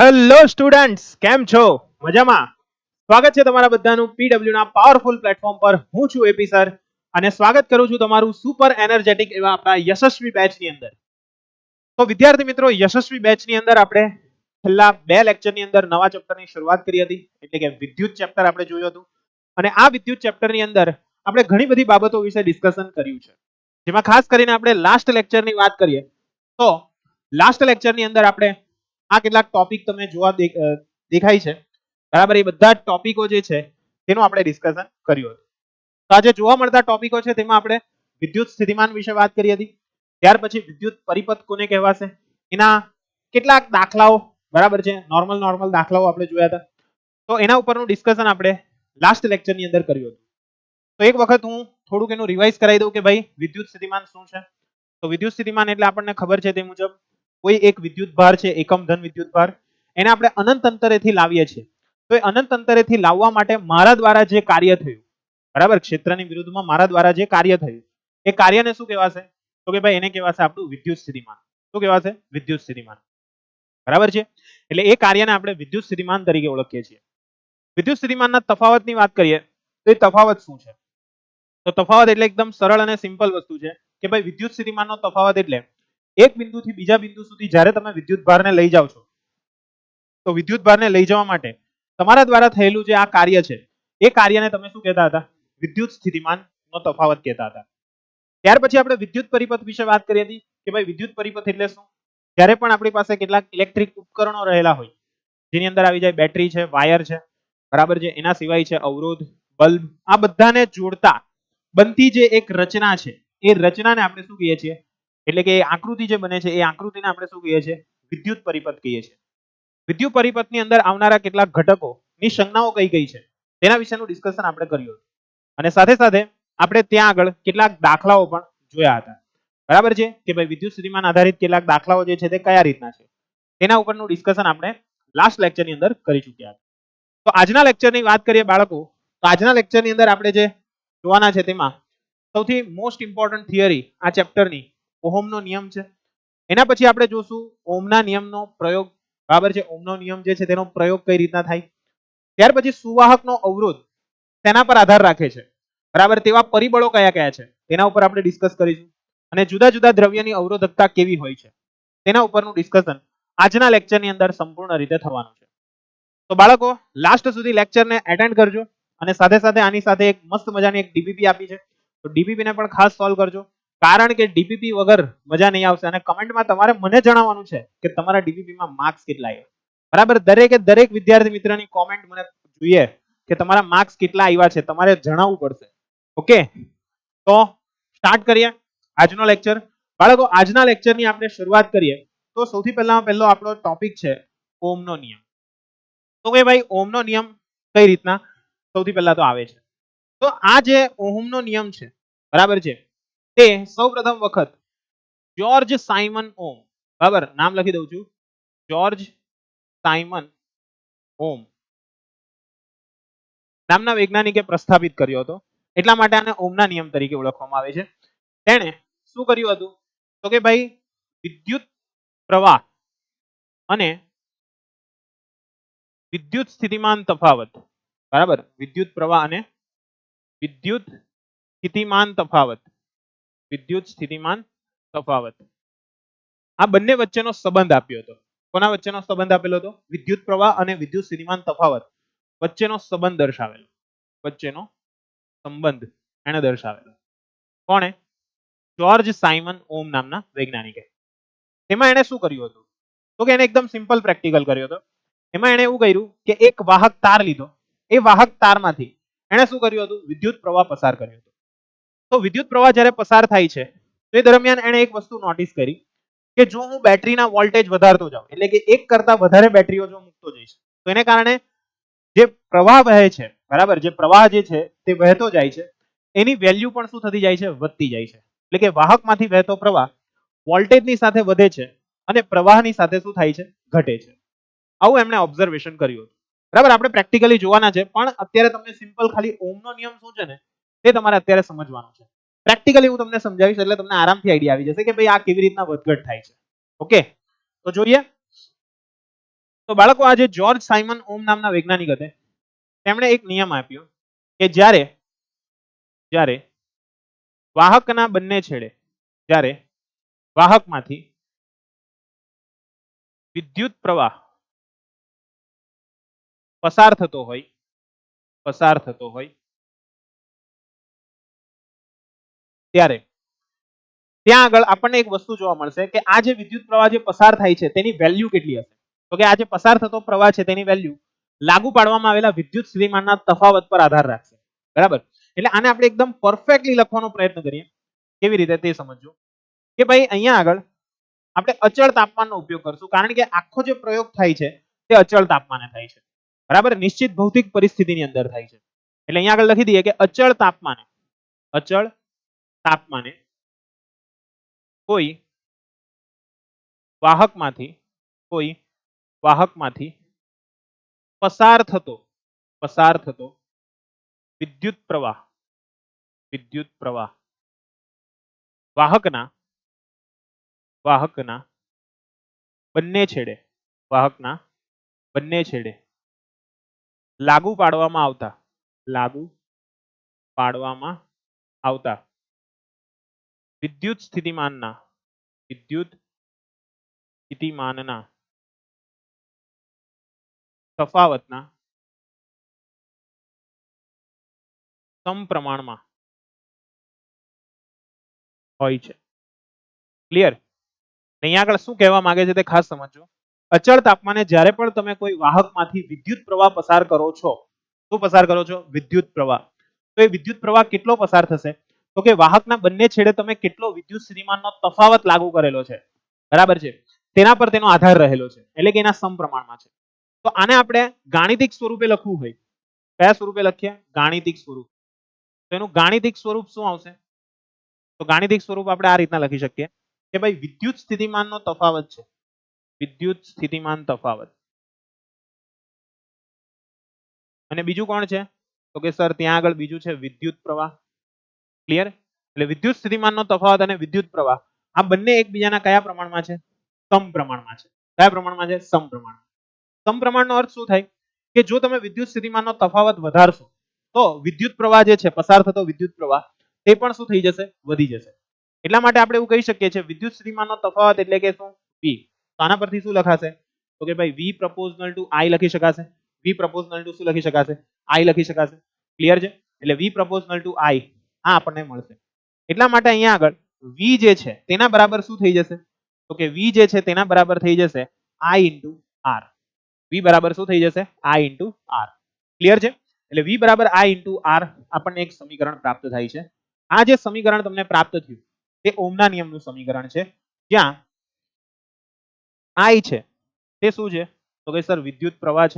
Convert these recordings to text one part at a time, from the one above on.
Hello students, કેમ છો? મજામાં? સ્વાગત છે તમારા બધાનું પીડબ્લ્યુ ના પાવરફુલ પ્લેટફોર્મ પર. હું છું એપી સર અને સ્વાગત કરું છું તમારું સુપર એનર્જેટિક એવા આપણા યશસ્વી બેચની અંદર. તો વિદ્યાર્થી મિત્રો, યશસ્વી બેચની અંદર આપણે છેલ્લા બે લેક્ચરની અંદર નવા ચેપ્ટરની શરૂઆત કરી હતી, એટલે કે વિદ્યુત ચેપ્ટર આપણે જોયું હતું. અને આ વિદ્યુત ચેપ્ટરની અંદર આપણે ઘણી બધી બાબતો વિશે ડિસ્કશન કર્યું છે, જેમાં ખાસ કરીને આપણે લાસ્ટ લેક્ચરની વાત કરીએ તો લાસ્ટ લેક્ચરની અંદર આપણે આ કેટલાક ટોપિક તમને જોવા દેખાય છે, બરાબર. એ બધા ટોપિકો જે છે તેનું આપણે ડિસ્કશન કર્યું હતું. તો આજે જોવા મળતા ટોપિકો છે તેમાં આપણે વિદ્યુત સ્થિતિમાન વિશે વાત કરી હતી. ત્યાર પછી વિદ્યુત પરિપથ કોને કહેવાશે, એના કેટલાક દાખલાઓ, બરાબર છે, નોર્મલ દાખલાઓ આપણે જોયા હતા. તો એના ઉપરનું ડિસ્કશન આપણે લાસ્ટ લેક્ચરની અંદર કર્યું હતું. તો એક વખત હું થોડુંક એનું રિવાઇઝ કરાવી દઉં કે ભાઈ વિદ્યુત સ્થિતિમાન શું છે. તો વિદ્યુત સ્થિતિમાન એટલે આપણને ખબર છે તે મુજબ કોઈ એક વિદ્યુત ભાર છે, એકમ ધન વિદ્યુત ભાર, એને આપણે અનંત અંતરેથી લાવીએ છીએ. તો એ અનંત અંતરેથી લાવવા માટે મારા દ્વારા જે કાર્ય થયું, બરાબર, ક્ષેત્રની વિરુદ્ધમાં મારા દ્વારા જે કાર્ય થયું, એ કાર્યને શું કહેવાશે? તો કે ભાઈ એને કહેવાશે આપણું વિદ્યુત સ્થિતિમાન. શું કહેવાશે? વિદ્યુત સ્થિતિમાન, બરાબર છે. એટલે એ કાર્યને આપણે વિદ્યુત સ્થિતિમાન તરીકે ઓળખીએ છીએ. વિદ્યુત સ્થિતિમાનના તફાવતની વાત કરીએ તો એ તફાવત શું છે? તો તફાવત એટલે એકદમ સરળ અને સિમ્પલ વસ્તુ છે કે ભાઈ વિદ્યુત સ્થિતિમાનનો તફાવત એટલે એક બિંદુથી બીજા બિંદુ સુધી જ્યારે તમે વિદ્યુત ભારને લઈ જાઓ છો, તો વિદ્યુત ભારને લઈ જવા માટે તમારા દ્વારા થયેલું જે આ કાર્ય છે, એ કાર્યને તમે શું કહેતા હતા? વિદ્યુત સ્થિતિમાનનો તફાવત કહેતા હતા. ત્યાર પછી આપણે વિદ્યુત પરિપથ વિશે વાત કરી હતી કે ભાઈ વિદ્યુત પરિપથ એટલે શું? જ્યારે પણ આપણી પાસે કેટલાક ઇલેક્ટ્રિક ઉપકરણો રહેલા હોય, જેની અંદર આવી જાય બેટરી છે, વાયર છે, બરાબર છે, એના સિવાય છે અવરોધ, બલ્બ, આ બધાને જોડતા બનતી જે એક રચના છે, એ રચનાને આપણે શું કહીએ છીએ? એટલે કે આકૃતિ જે બને છે, એ આકૃતિને આપણે શું કહીએ છીએ? વિદ્યુત પરિપથ કહીએ છીએ. વિદ્યુત પરિપથની અંદર આવનારા કેટલાક ઘટકોની સંજ્ઞાઓ કઈ કઈ છે તેના વિશેનું ડિસ્કશન આપણે કર્યું હતું. અને સાથે સાથે આપણે ત્યાં આગળ કેટલાક દાખલાઓ પણ જોયા હતા, બરાબર છે, કે ભાઈ વિદ્યુત સ્થિતિમાન આધારિત કેટલાક દાખલાઓ જે છે તે કયા રીતના છે, તેના ઉપરનું ડિસ્કશન આપણે લાસ્ટ લેક્ચરની અંદર કરી ચૂક્યા હતા. તો આજના લેક્ચરની વાત કરીએ બાળકો, તો આજના લેક્ચરની અંદર આપણે જે જોવાના છે તેમાં સૌથી મોસ્ટ ઇમ્પોર્ટન્ટ થિયરી આ ચેપ્ટરની ઓહમનો નિયમ છે. એના પછી આપણે જોશું ઓહમના નિયમનો પ્રયોગ, બરાબર છે, ઓહમનો નિયમ જે છે તેનો પ્રયોગ કઈ રીતના થાય. ત્યાર પછી સુવાહકનો અવરોધ તેના પર આધાર રાખે છે, બરાબર, તેવા પરિબળો કયા કયા છે તેના ઉપર આપણે ડિસ્કસ કરીશું. અને જુદા જુદા દ્રવ્યની અવરોધકતા કેવી હોય છે તેના ઉપરનું ડિસ્કશન આજના લેક્ચરની અંદર સંપૂર્ણ રીતે થવાનું છે. તો બાળકો લાસ્ટ સુધી લેક્ચરને એટેન્ડ કરજો અને સાથે સાથે આની સાથે એક મસ્ત મજાની એક ડીપીપી આપી છે, તો ડીપીપીને પણ ખાસ સોલ્વ કરજો, કારણ કે ડીપીપી વગર મજા નહીં આવશે. અને કમેન્ટમાં તમારે મને જણાવવાનું છે કે તમારા ડીપીપીમાં માર્ક્સ કેટલા આવ્યા, બરાબર. દરેકે દરેક વિદ્યાર્થી મિત્રની કોમેન્ટ મને જોઈએ કે તમારા માર્ક્સ કેટલા આવ્યા છે, તમારે જણાવવું પડશે. ઓકે, તો સ્ટાર્ટ કરીએ આજનો લેક્ચર. બાળકો આજના લેક્ચરની આપણે શરૂઆત કરીએ તો સૌથી પહેલામાં પહેલો આપણો ટોપિક છે ઓહમનો નિયમ. તો કે ભાઈ ઓહમનો નિયમ કઈ રીતના સૌથી પહેલા તો આવે છે. તો આ જે ઓહમનો નિયમ છે, બરાબર છે, તે સૌપ્રથમ વખત જ્યોર્જ સાયમન ઓહમ, બરાબર, નામ લખી દઉં છું, જ્યોર્જ સાયમન ઓહમ નામના વૈજ્ઞાનિકે પ્રસ્થાપિત કર્યો હતો, એટલા માટે આને ઓહમના નિયમ તરીકે ઓળખવામાં આવે છે. તેણે શું કર્યું હતું? તો કે ભાઈ વિદ્યુત પ્રવાહ અને વિદ્યુત સ્થિતિમાન તફાવત, બરાબર, વિદ્યુત પ્રવાહ અને વિદ્યુત સ્થિતિમાન તફાવત, વિદ્યુત સ્થિતિમાન તફાવત, આ બંને વચ્ચેનો સંબંધ આપ્યો હતો. કોના વચ્ચેનો સંબંધ આપેલો હતો? વિદ્યુત પ્રવાહ અને વિદ્યુત સ્થિતિમાન તફાવત વચ્ચેનો સંબંધ દર્શાવેલો, વચ્ચેનો સંબંધ એને દર્શાવેલો. કોણે? જ્યોર્જ સાયમન ઓહમ નામના વૈજ્ઞાનિકે. તેમાં એને શું કર્યું હતું? તો કે એને એકદમ સિમ્પલ પ્રેક્ટિકલ કર્યો હતો. એમાં એને એવું કર્યું કે એક વાહક તાર લીધો, એ વાહક તારમાંથી એને શું કર્યું હતું? વિદ્યુત પ્રવાહ પસાર કર્યો હતો. તો વિદ્યુત પ્રવાહ જ્યારે પસાર થાય છે તો એ દરમિયાન એને એક વસ્તુ નોટિસ કરી કે જો હું બેટરીના વોલ્ટેજ વધારતો જાઉં, એટલે કે એક કરતા વધારે બેટરીઓ જો મૂકતો જઈશ, તો એને કારણે જે પ્રવાહ વહે છે, બરાબર, જે પ્રવાહ જે છે તે વહેતો જાય છે, એની વેલ્યુ પણ શું થતી જાય છે? વધતી જાય છે. એટલે કે વાહકમાંથી વહેતો પ્રવાહ વોલ્ટેજની સાથે વધે છે અને પ્રવાહની સાથે શું થાય છે? ઘટે છે. આવું એમણે ઓબ્ઝર્વેશન કર્યું હતું, બરાબર. આપણે પ્રેક્ટિકલી જોવાના છે, પણ અત્યારે તમને સિમ્પલ ખાલી ઓહમનો નિયમ શું છે ને તે તમારે અત્યારે સમજવાનું છે. પ્રેક્ટિકલી હું તમને સમજાવીશ એટલે તમને આરામથી આઈડિયા આવી જશે કે ભાઈ આ કેવી રીતના વધઘટ થાય છે. ઓકે, તો જોઈએ. તો બાળકો આજે જ્યોર્જ સાયમન ઓમ નામના વૈજ્ઞાનિક હતા, તેમણે એક નિયમ આપ્યો કે જ્યારે જ્યારે વાહકના બંને છેડે, જ્યારે વાહકમાંથી વિદ્યુત પ્રવાહ પસાર થતો હોય ત્યારે ત્યાં આગળ આપણને એક વસ્તુ જોવા મળશે કે આ જે વિદ્યુત પ્રવાહ જે પસાર થાય છે તેની વેલ્યુ કેટલી હશે. તો કે આ જે પસાર થતો પ્રવાહ છે તેની વેલ્યુ લાગુ પાડવામાં આવેલા વિદ્યુત સ્થિતિમાનના તફાવત પર આધાર રાખશે. બરાબર, એટલે આને આપણે એકદમ પરફેક્ટલી લખવાનો પ્રયત્ન કરીએ. કેવી રીતે તે સમજો કે ભાઈ અહીંયા આગળ આપણે અચળ તાપમાનનો ઉપયોગ કરશું, કારણ કે આખો જે પ્રયોગ થાય છે તે અચળ તાપમાને થાય છે. બરાબર, નિશ્ચિત ભૌતિક પરિસ્થિતિની અંદર થાય છે. એટલે અહીંયા આગળ લખી દઈએ કે અચળ તાપમાને કોઈ વાહકમાંથી પસાર થતો વિદ્યુત પ્રવાહ વાહકના બંને છેડે લાગુ પાડવામાં આવતા વિદ્યુત સ્થિતિમાનના તફાવતના સમપ્રમાણમાં હોય છે. ક્લિયર? અહીંયા આગળ શું કહેવા માંગે છે તે ખાસ સમજો. અચળ તાપમાને જ્યારે પણ તમે કોઈ વાહકમાંથી વિદ્યુત પ્રવાહ પસાર કરો છો, શું પસાર કરો છો? વિદ્યુત પ્રવાહ. તો એ વિદ્યુત પ્રવાહ કેટલો પસાર થશે? તો કે વાહકના બંને છેડે તમે કેટલો વિદ્યુત સ્થિતિમાનનો તફાવત લાગુ કરેલો છે, બરાબર છે, તેના પર તેનો આધાર રહેલો છે, એટલે કે એના સમપ્રમાણમાં છે. તો આને આપણે ગાણિતિક સ્વરૂપે લખવું હોય, કયા સ્વરૂપે લખીએ? ગાણિતિક સ્વરૂપ. તો એનું ગાણિતિક સ્વરૂપ શું આવશે? તો ગાણિતિક સ્વરૂપ આપણે આ રીતના લખી શકીએ કે ભાઈ વિદ્યુત સ્થિતિમાનનો તફાવત છે, વિદ્યુત સ્થિતિમાન તફાવત, અને બીજું કોણ છે? તો કે સર ત્યાં આગળ બીજું છે વિદ્યુત પ્રવાહ. ક્લિયર? એટલે વિદ્યુત સ્થિતિમાનનો તફાવત અને વિદ્યુત પ્રવાહ આ બંને એકબીજાના કયા પ્રમાણમાં છે? સમપ્રમાણમાં છે. કયા પ્રમાણમાં છે? સમપ્રમાણ. સમપ્રમાણનો અર્થ શું થાય કે જો તમે વિદ્યુત સ્થિતિમાનનો તફાવત વધારશો તો વિદ્યુત પ્રવાહ જે છે, પસાર થતો વિદ્યુત પ્રવાહ, તે પણ શું થઈ જશે? વધી જશે. એટલા માટે આપણે એવું કહી શકીએ છીએ વિદ્યુત સ્થિતિમાનનો તફાવત એટલે કે શું? V. તો આના પરથી શું લખાશે? તો કે ભાઈ V proportional to I લખી શકાશે. V proportional to શું લખી શકાશે? I લખી શકાશે. ક્લિયર છે? એટલે V proportional to I આ આપણને મળશે. એટલા માટે અહીંયા આગળ V જે છે તેના બરાબર શું થઈ જશે? તો કે V જે છે તેના બરાબર થઈ જશે I into R. V બરાબર શું થઈ જશે? I into R. ક્લિયર છે? એટલે V બરાબર I into R આપણને એક સમીકરણ પ્રાપ્ત થાય છે. આ જે સમીકરણ તમને પ્રાપ્ત થયું તે ઓહમના નિયમનું સમીકરણ છે, જ્યાં I છે તે શું છે? તો કે સર વિદ્યુત પ્રવાહ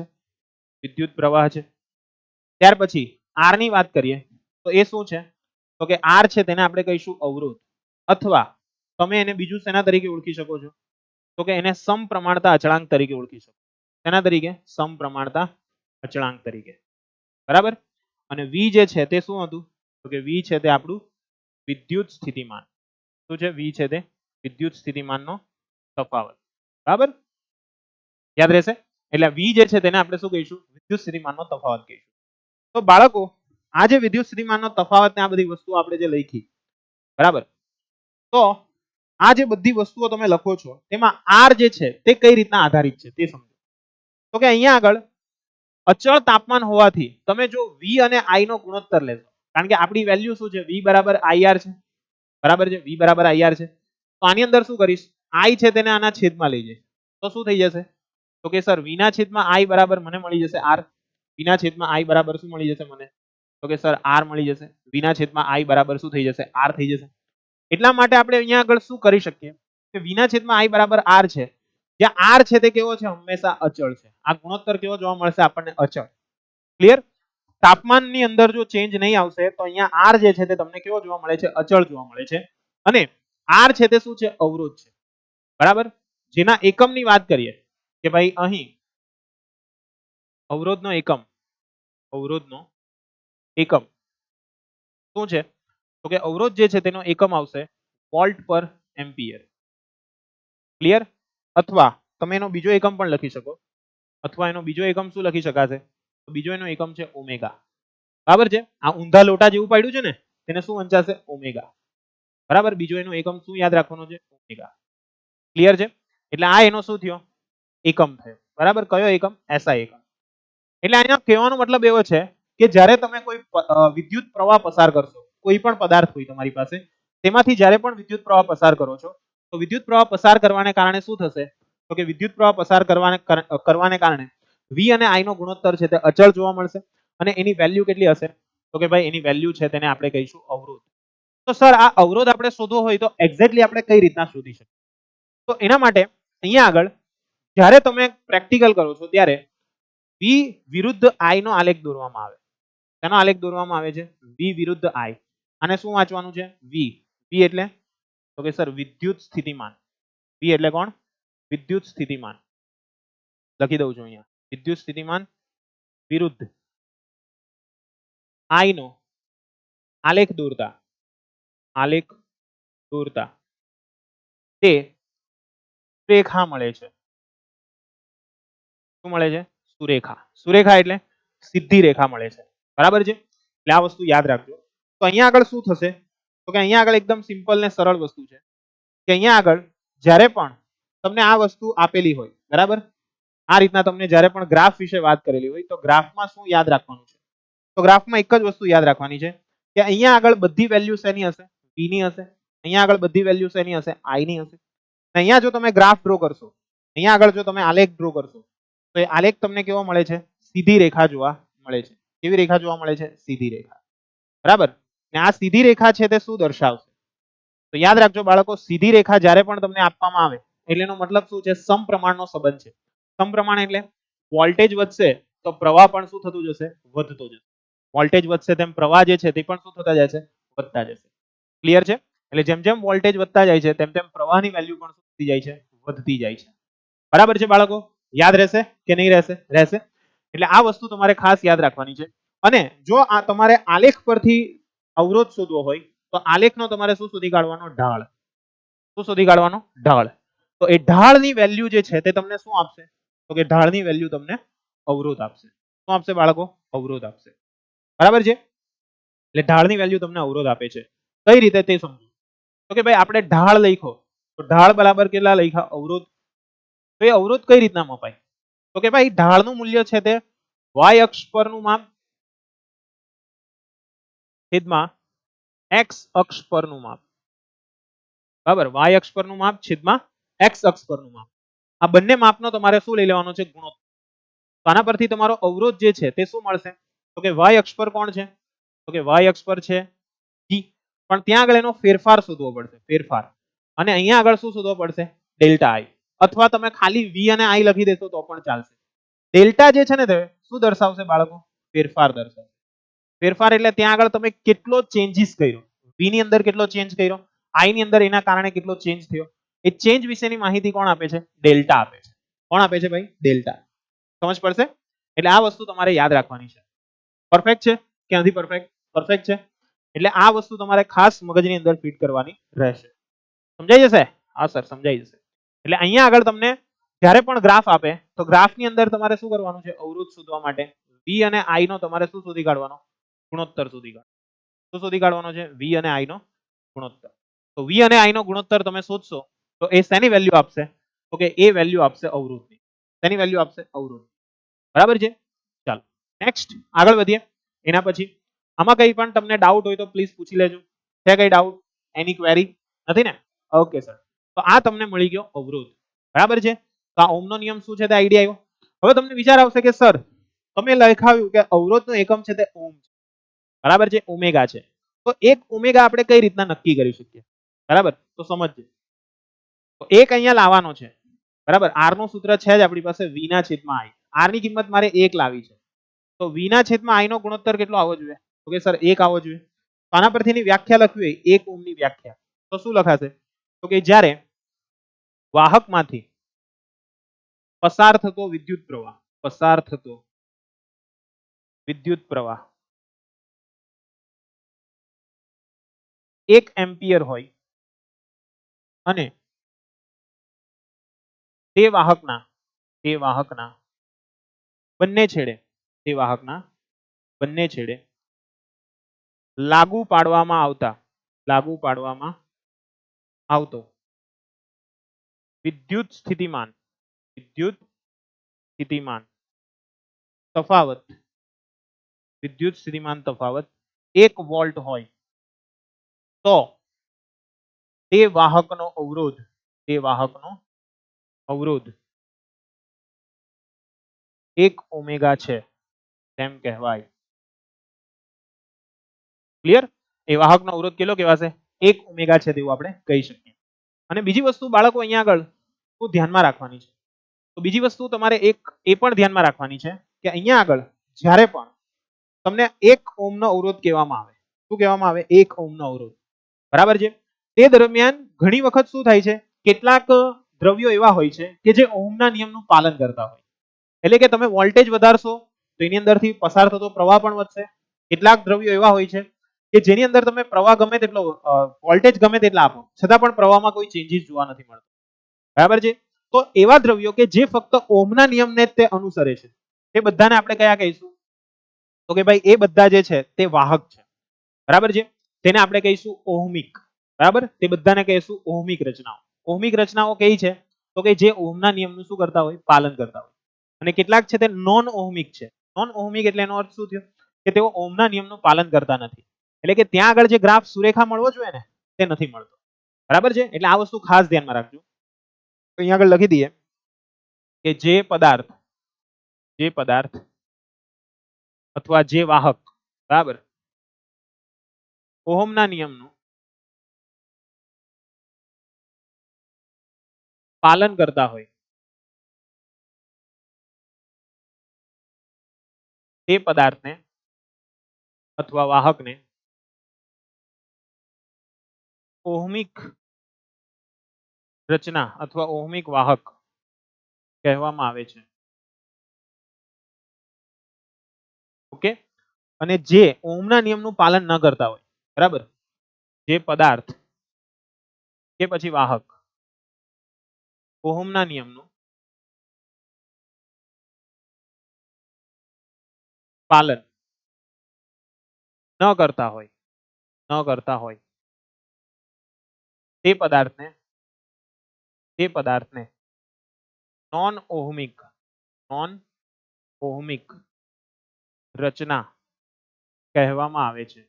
છે. ત્યાર પછી R ની વાત કરીએ તો એ શું છે? તો કે R છે તેને આપણે કહીશું અવરોધ, અથવા તમે એને બીજું શેના તરીકે ઓળખી શકો છો? તો કે એને સમપ્રમાણતા અચળાંક તરીકે ઓળખી શકો. શેના તરીકે? સમપ્રમાણતા અચળાંક તરીકે. બરાબર? અને V જે છે તે શું હતું? તો કે V છે તે આપણું વિદ્યુત સ્થિતિમાન. શું છે? V છે તે વિદ્યુત સ્થિતિમાનનો તફાવત. બરાબર? યાદ રહેશે? એટલે V જે છે તેને આપણે શું કહીશું? વિદ્યુત સ્થિતિમાનનો તફાવત કહીશું. તો બાળકો આ જે વિદ્યુત સ્થિતિમાનનો તફાવત ને આ બધી વસ્તુઓ આપણે જે લખી, બરાબર, તો આ જે બધી વસ્તુઓ તમે લખો છો તેમાં R જે છે તે કઈ રીતના આધારિત છે તે સમજો. તો કે અહીંયા આગળ અચળ તાપમાન હોવાથી તમે જો V અને I નો ગુણોત્તર લેશો, કારણ કે આપણી વેલ્યુ શું છે? V બરાબર IR છે. બરાબર છે? V બરાબર IR છે. તો આની અંદર શું કરીશ? I છે તેને આના છેદમાં લઈ જઈશ. તો શું થઈ જશે? તો કે સર V ના છેદમાં I બરાબર મને મળી જશે R. V ના છેદમાં I બરાબર શું મળી જશે મને? તો કે સર R મળી જશે. V ના છેદમાં I બરાબર શું થઈ જશે? R થઈ જશે. એટલા માટે આપણે અહીંયા આગળ શું કરી શકીએ કે V ના છેદમાં I બરાબર R છે, જ્યાં R છે તે કેવો છે? હંમેશા અચળ છે. આ ગુણોત્તર કેવો જોવા મળશે આપણને? અચળ. ક્લિયર? તાપમાનની અંદર જો ચેન્જ નહીં આવશે તો અહીંયા R જે છે તે તમને કેવો જોવા મળે છે? અચળ જોવા મળે છે. અને R છે તે શું છે? અવરોધ છે. બરાબર? જેના એકમની વાત કરીએ કે ભાઈ અહીં અવરોધનો એકમ શું છે? તો કે અવરોધ જે છે તેનો એકમ આવશે વોલ્ટ પર એમ્પિયર. ક્લિયર? અથવા તમે એનો બીજો એકમ પણ લખી શકો અથવા એનો બીજો એકમ શું લખી શકાશે? તો બીજો એનો એકમ છે ઓમેગા. બરાબર છે? આ ઊંધા લોટા જેવું પાડ્યું છે ને તેને શું વંચાશે? ઓમેગા. બરાબર, બીજો એનો એકમ શું યાદ રાખવાનો છે? ઓમેગા. ક્લિયર છે? એટલે આ એનો શું થયો? એકમ થયો. બરાબર, કયો એકમ? એસઆઈ એકમ. એટલે અહીંયા કહેવાનો મતલબ એવો છે કે જ્યારે તમે કોઈ વિદ્યુત પ્રવાહ પસાર કરશો, કોઈ પણ પદાર્થ હોય તમારી પાસે, તેમાંથી જ્યારે પણ વિદ્યુત પ્રવાહ પસાર કરો છો તો વિદ્યુત પ્રવાહ પસાર કરવાને કારણે શું થશે? તો કે વિદ્યુત પ્રવાહ પસાર કરવાને કારણે V અને I નો ગુણોત્તર છે તે અચળ જોવા મળશે અને એની વેલ્યુ કેટલી હશે? તો કે ભાઈ એની વેલ્યુ છે તેને આપણે કહીશું અવરોધ. તો સર આ અવરોધ આપણે શોધવો હોય તો એક્ઝેક્ટલી આપણે કઈ રીતના શોધી શકીએ? તો એના માટે અહીંયા આગળ જ્યારે તમે પ્રેક્ટિકલ કરો છો ત્યારે V વિરુદ્ધ I નો આલેખ દોરવામાં આવે. તેનો આલેખ દોરવામાં આવે છે V વિરુદ્ધ I. આને શું વાંચવાનું છે? V એટલે તો કે સર વિદ્યુત સ્થિતિમાન. V એટલે કોણ? વિદ્યુત સ્થિતિમાન. લખી દઉં છું અહીંયા. વિદ્યુત સ્થિતિમાન વિરુદ્ધ I નો આલેખ દોરતા તે સુરેખા મળે છે. શું મળે છે? સુરેખા. સુરેખા એટલે સીધી રેખા મળે છે. બરાબર છે? એટલે આ વસ્તુ યાદ રાખજો. તો અહીંયા આગળ શું થશે? તો કે અહીંયા આગળ એકદમ સિમ્પલ ને સરળ વસ્તુ છે કે અહીંયા આગળ જ્યારે પણ તમને આ વસ્તુ આપેલી હોય, બરાબર, આ રીતના તમને જ્યારે પણ ગ્રાફ વિશે વાત કરેલી હોય તો ગ્રાફમાં શું યાદ રાખવાનું છે? તો ગ્રાફમાં એક જ વસ્તુ યાદ રાખવાની છે કે અહીંયા આગળ બધી વેલ્યુ શેની હશે? V ની હશે. અહીંયા આગળ બધી વેલ્યુ શેની હશે? I ની હશે. અહીંયા જો તમે ગ્રાફ ડ્રો કરશો, અહીંયા આગળ જો તમે આલેખ ડ્રો કરશો તો એ આલેખ તમને કેવો મળે છે? સીધી રેખા જોવા મળે છે. કેવી રેખા જોવા મળે છે? સીધી રેખા. બરાબર, ને આ સીધી રેખા છે તે શું દર્શાવશે? તો યાદ રાખજો બાળકો, સીધી રેખા જ્યારે પણ તમને આપવામાં આવે એટલે એનો મતલબ શું છે? સમપ્રમાણનો સંબંધ છે. સમપ્રમાણ એટલે વોલ્ટેજ વધશે તો પ્રવાહ પણ શું થતું જશે? વધતો જશે. વોલ્ટેજ વધશે તેમ પ્રવાહ જે છે તે પણ શું થતા જશે? વધતા જશે. ક્લિયર છે? એટલે જેમ જેમ વોલ્ટેજ વધતા જાય છે તેમ તેમ પ્રવાહની વેલ્યુ પણ શું થતી જાય છે? વધતી જાય છે. બરાબર છે બાળકો? યાદ રહેશે કે નહીં રહેશે? રહેશે. એટલે આ વસ્તુ તમારે ખાસ યાદ રાખવાની છે. અને જો આ તમારે આલેખ પરથી અવરોધ શોધવો હોય તો આલેખનો તમારે શું શોધી કાઢવાનો? ઢાળ. શું શોધી કાઢવાનો? ઢાળ. તો એ ઢાળની વેલ્યુ જે છે તે તમને શું આપશે? તો કે ઢાળની વેલ્યુ તમને અવરોધ આપશે. શું આપશે બાળકો? અવરોધ આપશે. બરાબર છે? એટલે ઢાળની વેલ્યુ તમને અવરોધ આપે છે. કઈ રીતે તે સમજો. તો કે ભાઈ આપણે ઢાળ લખ્યો તો ઢાળ બરાબર કેટલા લખ્યા? અવરોધ. તો એ અવરોધ કઈ રીતના મપાય? તો કે ભાઈ ઢાળનું મૂલ્ય છે તે y અક્ષ પરનું માપ છેદમાં x અક્ષ પરનું માપ. બરાબર, y અક્ષ પરનું માપ છેદમાં x અક્ષ પરનું માપ. આ બંને માપનો તમારે શું લઈ લેવાનો છે? ગુણોત્તર. તો આના પરથી તમારો અવરોધ જે છે તે શું મળશે? તો કે y અક્ષ પર કોણ છે? તો કે y અક્ષ પર છે G. પણ ત્યાં આગળ એનો ફેરફાર શોધવો પડશે. ફેરફાર. અને અહીંયા આગળ શું શોધવો પડશે? Delta I. અથવા તમે ખાલી V અને I લખી દેશો તો પણ ચાલશે. ડેલ્ટા જે છે ને તે શું દર્શાવશે બાળકો? ફેરફાર દર્શાવશે. ફેરફાર એટલે ત્યાં આગળ તમે કેટલો ચેન્જીસ કર્યો. V ની અંદર કેટલો ચેન્જ કર્યો, I ની અંદર એના કારણે કેટલો ચેન્જ થયો. એ ચેન્જ વિશેની માહિતી કોણ આપે છે? ડેલ્ટા આપે છે. કોણ આપે છે ભાઈ? ડેલ્ટા. સમજ પડશે? એટલે આ વસ્તુ તમારે યાદ રાખવાની છે. પરફેક્ટ છે કે નથી પરફેક્ટ? પરફેક્ટ છે. એટલે આ વસ્તુ તમારે ખાસ મગજની અંદર ફિટ કરવાની રહેશે. સમજાઈ જશે? હા સર, સમજાઈ જશે. એટલે અહીંયા આગળ તમને જ્યારે પણ ગ્રાફ આપે તો ગ્રાફની અંદર તમારે શું કરવાનું છે? અવરોધ શોધવા માટે V અને I નો તમારે શું શોધી કાઢવાનો? ગુણોત્તર શોધી કાઢવાનો. શું શોધી કાઢવાનો છે? V અને I નો ગુણોત્તર. તો V અને I નો ગુણોત્તર તમે શોધશો તો એ શેની વેલ્યુ આપશે? તો કે એ વેલ્યુ આપશે અવરોધની. શેની વેલ્યુ આપશે? અવરોધ. બરાબર છે? ચાલો નેક્સ્ટ આગળ વધીએ. એના પછી આમાં કઈ પણ તમને ડાઉટ હોય તો પ્લીઝ પૂછી લેજો. છે કઈ ડાઉટ? એની ક્વેરી? નથી ને? Okay sir. તો આ તમને મળી ગયો અવરોધ. બરાબર છે? તો આ ઓહમનો નિયમ શું છે તે આઈડિયા આવ્યો. હવે તમને વિચાર આવશે કે સર તમે લખાવ્યું કે અવરોધનો એકમ છે તે ઓહમ છે. બરાબર છે? ઓમેગા છે. તો એક ઓમેગા આપણે કઈ રીતના નક્કી કરી શકીએ? બરાબર, તો સમજજો. તો એક અહીંયા લાવવાનો છે. બરાબર, R નું સૂત્ર છે જ આપણી પાસે V ના છેદમાં I. R ની કિંમત મારે 1 લાવી છે. તો V ના છેદમાં I નો ગુણોત્તર કેટલો આવવો જોઈએ? તો કે સર 1 આવવો જોઈએ. તો આના પરથી એની વ્યાખ્યા લખવી હોય 1 ઓહમ ની વ્યાખ્યા તો શું લખાશે? તો કે જ્યારે વાહકમાંથી પસાર થતો વિદ્યુત પ્રવાહ 1 એમ્પિયર હોય અને તે વાહકના બંને છેડે તે વાહકના બંને છેડે લાગુ પાડવામાં આવતો વિદ્યુત સ્થિતિમાન તફાવત વિદ્યુત સ્થિતિમાન તફાવત 1 વોલ્ટ હોય તો તે વાહકનો અવરોધ 1 ઓમેગા છે તેમ કહેવાય. ક્લિયર? એ વાહકનો અવરોધ કેટલો કહેવાશે? 1 ઓમેગા છે તેવું આપણે કહી શકીએ. અને બીજી વસ્તુ બાળકો અહીંયા આગળ શું ધ્યાનમાં રાખવાની છે? તો બીજી વસ્તુ તમારે એક એ પણ ધ્યાનમાં રાખવાની છે કે અહીંયા આગળ જ્યારે પણ તમને 1 ઓહમનો અવરોધ કહેવામાં આવે, શું કહેવામાં આવે? 1 ઓહમનો અવરોધ, બરાબર છે? તે દરમિયાન ઘણી વખત શું થાય છે, કેટલાક દ્રવ્યો એવા હોય છે કે જે ઓહમના નિયમનું પાલન કરતા હોય. એટલે કે તમે વોલ્ટેજ વધારશો તો એની અંદરથી પસાર થતો પ્રવાહ પણ વધશે. કેટલાક દ્રવ્યો એવા હોય છે કે જેની અંદર તમે પ્રવાહ ગમે તેટલો વોલ્ટેજ ગમે તેટલા આપો છતાં પણ પ્રવાહમાં કોઈ ચેન્જીસ જોવા નથી મળતો, બરાબર છે? તો એવા દ્રવ્યો કે જે ફક્ત ઓહમના નિયમને જ તે અનુસરે છે તે બધાને આપણે કયા કહીશું? તો કે ભાઈ એ બધા જે છે તે વાહક છે, બરાબર છે? તેને આપણે કહીશું ઓહમિક, બરાબર? તે બધાને કહીશું ઓહમિક રચનાઓ. ઓહમિક રચનાઓ કઈ છે? તો કે જે ઓહમના નિયમનું શું કરતા હોય? પાલન કરતા હોય. અને કેટલાક છે તે નોન ઓહમિક છે. નોન ઓહમિક એટલે એનો અર્થ શું થયો? કે તેઓ ઓહમના નિયમનું પાલન કરતા નથી. એટલે કે ત્યાં આગળ જે ગ્રાફ સુરેખા મળવો જોઈએ ને તે નથી મળતો, બરાબર છે? એટલે આ વસ્તુ ખાસ ધ્યાનમાં રાખજો. તો અહીંયા આગળ લખી દઈએ કે જે પદાર્થ અથવા જે વાહક, બરાબર, ઓહમના નિયમનું પાલન કરતા હોય તે પદાર્થને અથવા વાહકને ઓહમિક રચના અથવા ઓહમિક વાહક કહેવામાં આવે છે. ઓકે? અને જે ઓહમના નિયમનું પાલન ન કરતા હોય, બરાબર, જે પદાર્થ કે પછી વાહક ઓહમના નિયમનું પાલન ન કરતા હોય તે પદાર્થને નોન ઓહમિક રચના કહેવામાં આવે છે.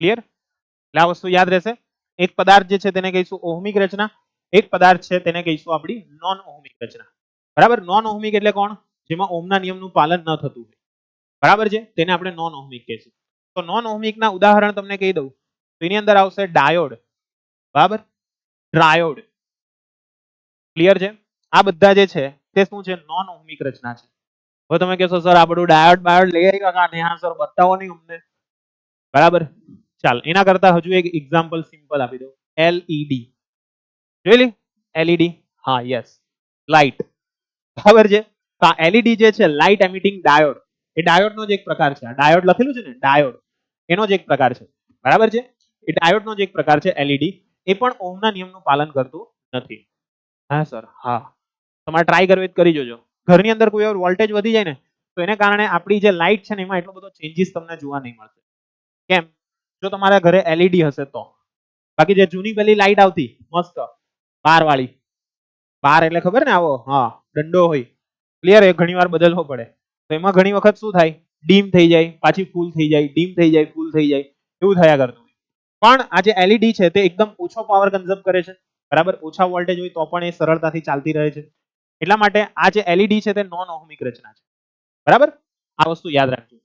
ક્લિયર? એટલે આ વસ્તુ યાદ રહેશે. એક પદાર્થ જે છે તેને કહીશું ઓહમિક રચના, એક પદાર્થ છે તેને કહીશું આપણી નોન ઓહમિક રચના, બરાબર? નોન ઓહમિક એટલે કોણ? જેમાં ઓહમના નિયમનું પાલન ન થતું હોય, બરાબર છે? તેને આપણે નોન ઓહમિક કહીશું. તો નોન ઓહમિકના ઉદાહરણ તમને કહી દઉં તો એની અંદર આવશે ડાયોડ, બરાબર, ટ્રાયોડ. ક્લિયર છે? આ બધા જે છે તે શું છે? નોન ઓહમિક રચના છે. હવે તમે કહેશો સર આ બધું ડાયોડ બાયોડ લઈ આવ્યા ને? હા સર, બતાવો નહીં અમને, બરાબર? ચાલ, એના કરતા હજુ એક એક્ઝામ્પલ સિમ્પલ આપી દઉં. એલઈડી જોઈ લી? એલઈડી, હા, યસ, લાઇટ, બરાબર છે? તો આ એલઈડી જે છે લાઇટ એમિટિંગ ડાયોડ, એ ડાયોડનો જ એક પ્રકાર છે. આ ડાયોડ લખેલું છે ને, ડાયોડ, એનો જ એક પ્રકાર છે, બરાબર છે? એ ડાયોડનો જ એક પ્રકાર છે એલઈડી. એ પણ ઓહમના નિયમનું પાલન કરતું નથી. હા સર, હા, તમારે ટ્રાય કરવી જ કરી જોજો. ઘરની અંદર કોઈ વાર વોલ્ટેજ વધી જાય ને તો એને કારણે આપણી જે લાઇટ છે ને એમાં એટલો બધો ચેન્જીસ તમને જોવા નહીં મળશે. કેમ? જો તમારા ઘરે એલઈડી હશે તો. બાકી જે જૂની પેલી લાઇટ આવતી મસ્ત બાર વાળી, બાર એટલે ખબર ને, આવો, હા, દંડો હોય, ક્લિયર? એ ઘણી વાર બદલવો પડે તો એમાં ઘણી વખત શું થાય? ડીમ થઈ જાય, પાછી ફૂલ થઈ જાય, ડીમ થઈ જાય, ફૂલ થઈ જાય, એવું થયા કરતું. પણ આ જે એલઈડી છે તે એકદમ ઓછો પાવર કન્ઝ્યુમ કરે છે, બરાબર? ઓછા વોલ્ટેજ હોય તો પણ એ સરળતાથી ચાલતી રહે છે. એટલા માટે આ જે એલઈડી છે તે નોન ઓહમિક રચના છે, બરાબર? આ વસ્તુ યાદ રાખજો.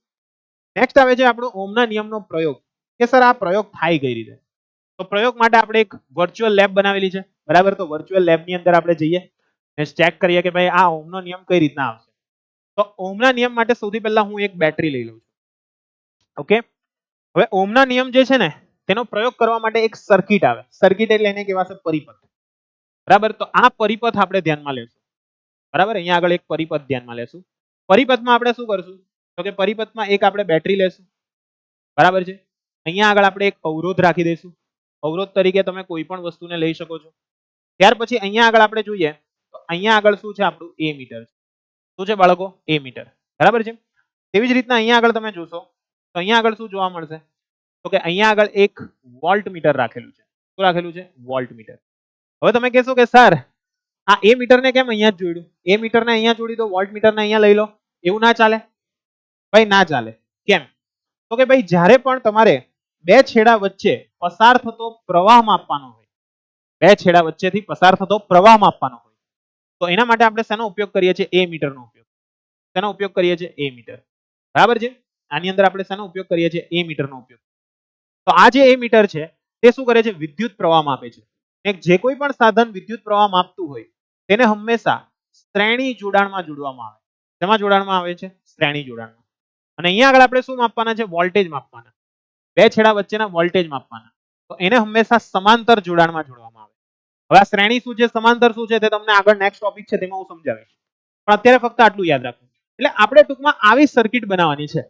નેક્સ્ટ આવે છે આપણો ઓહમના નિયમનો પ્રયોગ. કે સર આ પ્રયોગ થાય કઈ રીતે? તો પ્રયોગ માટે આપણે એક વર્ચ્યુઅલ લેબ બનાવેલી છે, બરાબર? તો વર્ચ્યુઅલ લેબની અંદર આપણે જઈએ અને ચેક કરીએ કે ભાઈ આ ઓહમનો નિયમ કઈ રીતના આવશે. તો ઓહમના નિયમ માટે સૌથી પહેલા હું એક બેટરી લઈ લઉં છું. ઓકે? હવે ઓહમના નિયમ જે છે ને તેનો પ્રયોગ કરવા માટે એક સર્કિટ આવે. સર્કિટ એટલે એને કહેવાશે પરિપથ, બરાબર? તો આ પરિપથ આપણે ધ્યાનમાં લેશું, બરાબર? અહીંયા આગળ એક પરિપથ ધ્યાનમાં લેશું. પરિપથમાં આપણે શું કરશું? તો કે પરિપથમાં એક આપણે બેટરી લેશું, બરાબર છે? અહીંયા આગળ આપણે એક અવરોધ રાખી દઈશું. અવરોધ તરીકે તમે કોઈ પણ વસ્તુને લઈ શકો છો. ત્યાર પછી અહીંયા આગળ આપણે જોઈએ અહીંયા આગળ શું છે આપણું એ મીટર છે. શું છે બાળકો? એ મીટર. બરાબર છે. તેવી જ રીતના અહીંયા આગળ તમે જોશો તો અહીંયા આગળ શું જોવા મળશે? તો કે અહીંયા આગળ એક વોલ્ટ મીટર રાખેલું છે. શું રાખેલું છે? Volt meter. હવે તમે કહેશો કે સર આ એ મીટરને કેમ અહીંયા જ જોડ્યું? એ મીટરને અહીંયા જોડી દો, વોલ્ટ મીટરને અહીંયા લઈ લો. એવું ના ચાલે ભાઈ, ના ચાલે. કેમ? તો કે ભાઈ જ્યારે પણ તમારે બે છેડા વચ્ચે પસાર થતો પ્રવાહ માપવાનો હોય, બે છેડા વચ્ચેથી પસાર થતો પ્રવાહ માપવાનો હોય, તો એના માટે આપણે શેનો ઉપયોગ કરીએ છીએ? એ મીટરનો ઉપયોગ. શેનો ઉપયોગ કરીએ છીએ? એ મીટર. બરાબર છે. આની અંદર આપણે શેનો ઉપયોગ કરીએ છીએ? એ મીટરનો ઉપયોગ. તો આ જે એ મીટર છે તે શું કરે છે? વિદ્યુત પ્રવાહ માપે છે. એક જે કોઈ પણ સાધન વિદ્યુત પ્રવાહ માપતું હોય તેને હંમેશા શ્રેણી જોડાણમાં જોડવામાં આવે. શેમાં જોડાણમાં આવે છે? શ્રેણી જોડાણમાં. અને અહીંયા આગળ આપણે શું માપવાના છે? વોલ્ટેજ માપવાના. બે છેડા વચ્ચેના વોલ્ટેજ માપવાના. તો એને હંમેશા સમાંતર જોડાણમાં જોડવામાં આવે. હવે આ શ્રેણી શું છે, સમાંતર શું છે તે તમને આગળ નેક્સ્ટ ટોપિક છે તેમાં હું સમજાવીશ. પણ અત્યારે ફક્ત આટલું યાદ રાખો. એટલે આપણે ટૂંકમાં આવી સર્કિટ બનાવવાની છે.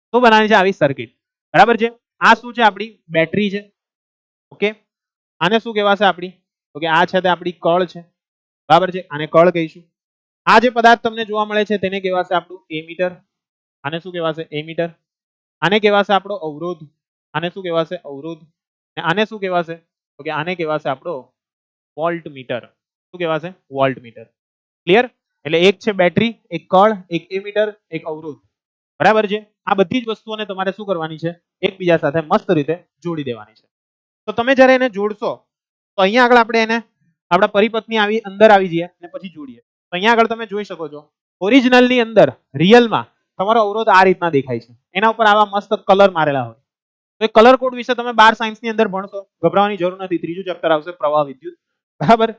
શું બનાવવાની છે? આવી સર્કિટ. બરાબર છે. આ શું છે? આપણી બેટરી છે. ઓકે, આને શું કહેવાશે? આપણી તો કે આ છે તે આપણી કળ છે. બરાબર છે. આને કળ કહીશું. આ જે પદાર્થ તમને જોવા મળે છે તેને કહેવાશે આપણું એમીટર. આને શું કહેવાશે? એમીટર. આને કહેવાશે આપણો અવરોધ. આને શું કહેવાશે? અવરોધ. અને આને શું કહેવાશે? તો કે આને કહેવાશે આપણો વોલ્ટ મીટર. શું કહેવાશે? Volt meter. ક્લિયર? એટલે એક છે બેટરી, એક કળ, એક એમીટર, એક અવરોધ. બરાબર છે. આ બધી જ વસ્તુઓને તમારે શું કરવાની છે? એકબીજા સાથે મસ્ત રીતે જોડી દેવાની છે. તો તમે જ્યારે એને જોડશો તો અહીંયા આગળ આપણે એને આપણા પરિપથની આવી અંદર આવી જઈએ અને પછી જોડીએ. તો અહીંયા આગળ તમે જોઈ શકો છો ઓરિજિનલની અંદર રિયલમાં તમારો અવરોધ આ રીતના દેખાય છે. એના ઉપર આવા મસ્ત કલર મારેલા હોય. તો એ કલર કોડ વિશે તમે 12 સાયન્સની અંદર ભણશો, ગભરાવાની જરૂર નથી. ત્રીજું ચેપ્ટર આવશે પ્રવાહ વિદ્યુત. બરાબર?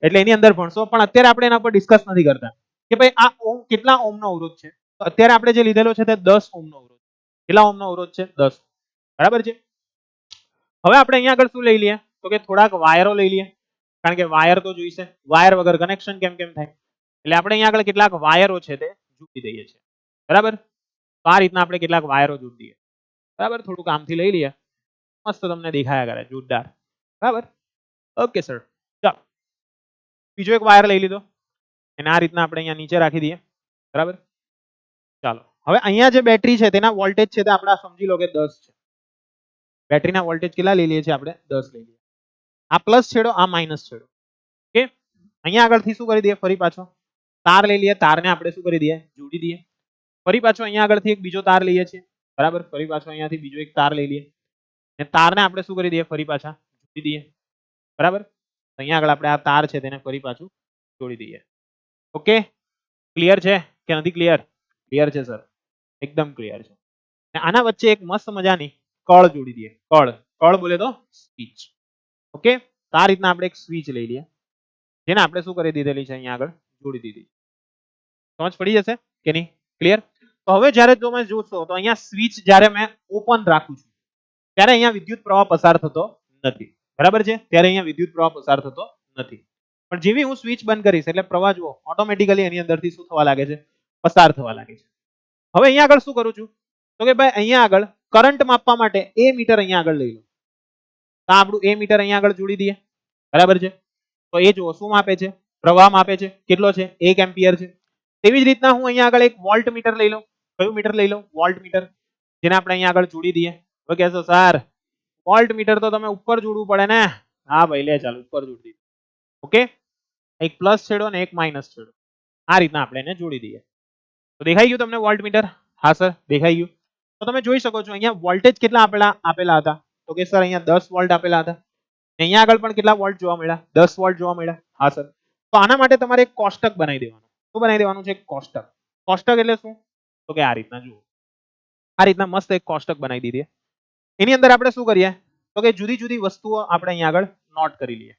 એટલે એની અંદર ભણશો. પણ અત્યારે આપણે એના પર ડિસ્કસ નથી કરતા કે ભાઈ આ ઓમ કેટલા ઓમનો અવરોધ છે. તો અત્યારે આપણે જે લીધેલો છે તે 10 ઓમનો અવરોધ. કેટલા ઓમનો અવરોધ છે? 10. બરાબર છે. હવે આપણે અહીંયા આગળ શું લઈ લઈએ? તો કે થોડાક વાયરો લઈ લઈએ. કારણ કે વાયર તો જોઈશે. વાયર વગર કનેક્શન કેમ થાય? એટલે આપણે અહીંયા આગળ કેટલાક વાયરો છે તે જોડી દઈએ છીએ. બરાબર? તો આ રીતના આપણે કેટલાક વાયરો જોડી દઈએ. બરાબર? થોડું કામથી લઈ લઈએ. મસ્ત તમને દેખાયા કરે, જોરદાર. બરાબર? Okay sir. ચાલો, બીજો એક વાયર લઈ લીધો. એને આ રીતના આપણે અહીંયા નીચે રાખી દઈએ. બરાબર? ચાલો, હવે અહીંયા જે બેટરી છે તેના વોલ્ટેજ છે તે આપણે સમજી લો કે 10 છે. બેટરીના વોલ્ટેજ કેટલા લઈ લઈએ છીએ આપણે? 10 લઈ લઈએ. આ પ્લસ છેડો, આ માઇનસ છેડો. ઓકે, અહીંયા આગળથી શું કરી દઈએ? ફરી પાછો તાર લઈ લઈએ. તારને આપણે શું કરી દઈએ? જોડી દઈએ. ફરી પાછો અહીંયા આગળથી એક બીજો તાર લઈએ છીએ. બરાબર? ફરી પાછો અહીંયાથી બીજો એક તાર લઈ લઈએ. અને તારને આપણે શું કરી દઈએ? ફરી પાછા જોડી દઈએ. બરાબર? અહીંયા આગળ આપણે આ તાર છે તેને ફરી પાછું જોડી દઈએ. ઓકે, ક્લિયર છે કે નથી ક્લિયર? ક્લિયર છે સર, એકદમ ક્લિયર છે. અને આના વચ્ચે એક મસ્ત મજાની કળ જોડી દઈએ. કળ, કળ બોલે તો સ્વિચ. ઓકે, તો આ રીતના આપણે એક સ્વિચ લઈ લઈએ જેને આપણે શું કરી દીધેલી છે? અહીંયા આગળ જોડી દીધી. સમજ પડી જશે કે નહીં? ક્લિયર? તો હવે જ્યારે તમે જોશો તો અહીંયા સ્વિચ જ્યારે મેં ઓપન રાખું છું ત્યારે અહીંયા વિદ્યુત પ્રવાહ પસાર થતો નથી. બરાબર છે? ત્યારે અહીંયા વિદ્યુત પ્રવાહ પસાર થતો નથી. પણ જેવી હું સ્વિચ બંધ કરીશ એટલે પ્રવાહ જુઓ ઓટોમેટિકલી એની અંદરથી શું થવા લાગે છે? પસાર થવા લાગે છે. હવે અહીંયા આગળ શું કરું છું? તો કે ભાઈ અહીંયા આગળ કરંટ માપવા માટે એ મીટર અહીંયા આગળ લઈ લો. તો આપણું એ મીટર અહીંયા આગળ જોડી દઈએ. બરાબર છે? તો એ જુઓ શું માપે છે? પ્રવાહ માપે છે. કેટલો છે? 1 એમ્પિયર છે. તેવી જ રીતના હું અહીંયા આગળ એક વોલ્ટ મીટર લઈ લઉં. કયું મીટર લઈ લઉં? Volt meter. જેને આપણે અહીંયા આગળ જોડી દઈએ. તો કહેશો સર વોલ્ટ મીટર તો તમે ઉપર જોડવું પડે ને. હા ભાઈ, લે ચાલ ઉપર જોડી દીધું. ઓકે, એક પ્લસ છેડો અને એક માઇનસ છેડો. આ રીતના આપણે એને જોડી દઈએ. તો દેખાઈ ગયું તમને વોલ્ટ મીટર? હા સર, દેખાઈ ગયું. તો તમે જોઈ શકો છો અહીંયા વોલ્ટેજ કેટલા આપેલા હતા? તો કે સર અહીંયા 10 વોલ્ટ આપેલા હતા. અહીંયા આગળ પણ કેટલા વોલ્ટ જોવા મળ્યા? 10 વોલ્ટ જોવા મળ્યા. હા સર. તો આના માટે તમારે એક કોષ્ટક બનાવી દેવાનું. શું બનાવી દેવાનું છે? કોષ્ટક. કોષ્ટક એટલે શું? તો કે આ રીતના જુઓ. આ રીતના મસ્ત એક કોષ્ટક બનાવી દીધી. એની અંદર આપણે શું કરીએ? તો કે જુદી જુદી વસ્તુઓ આપણે અહીંયા આગળ નોટ કરી લઈએ.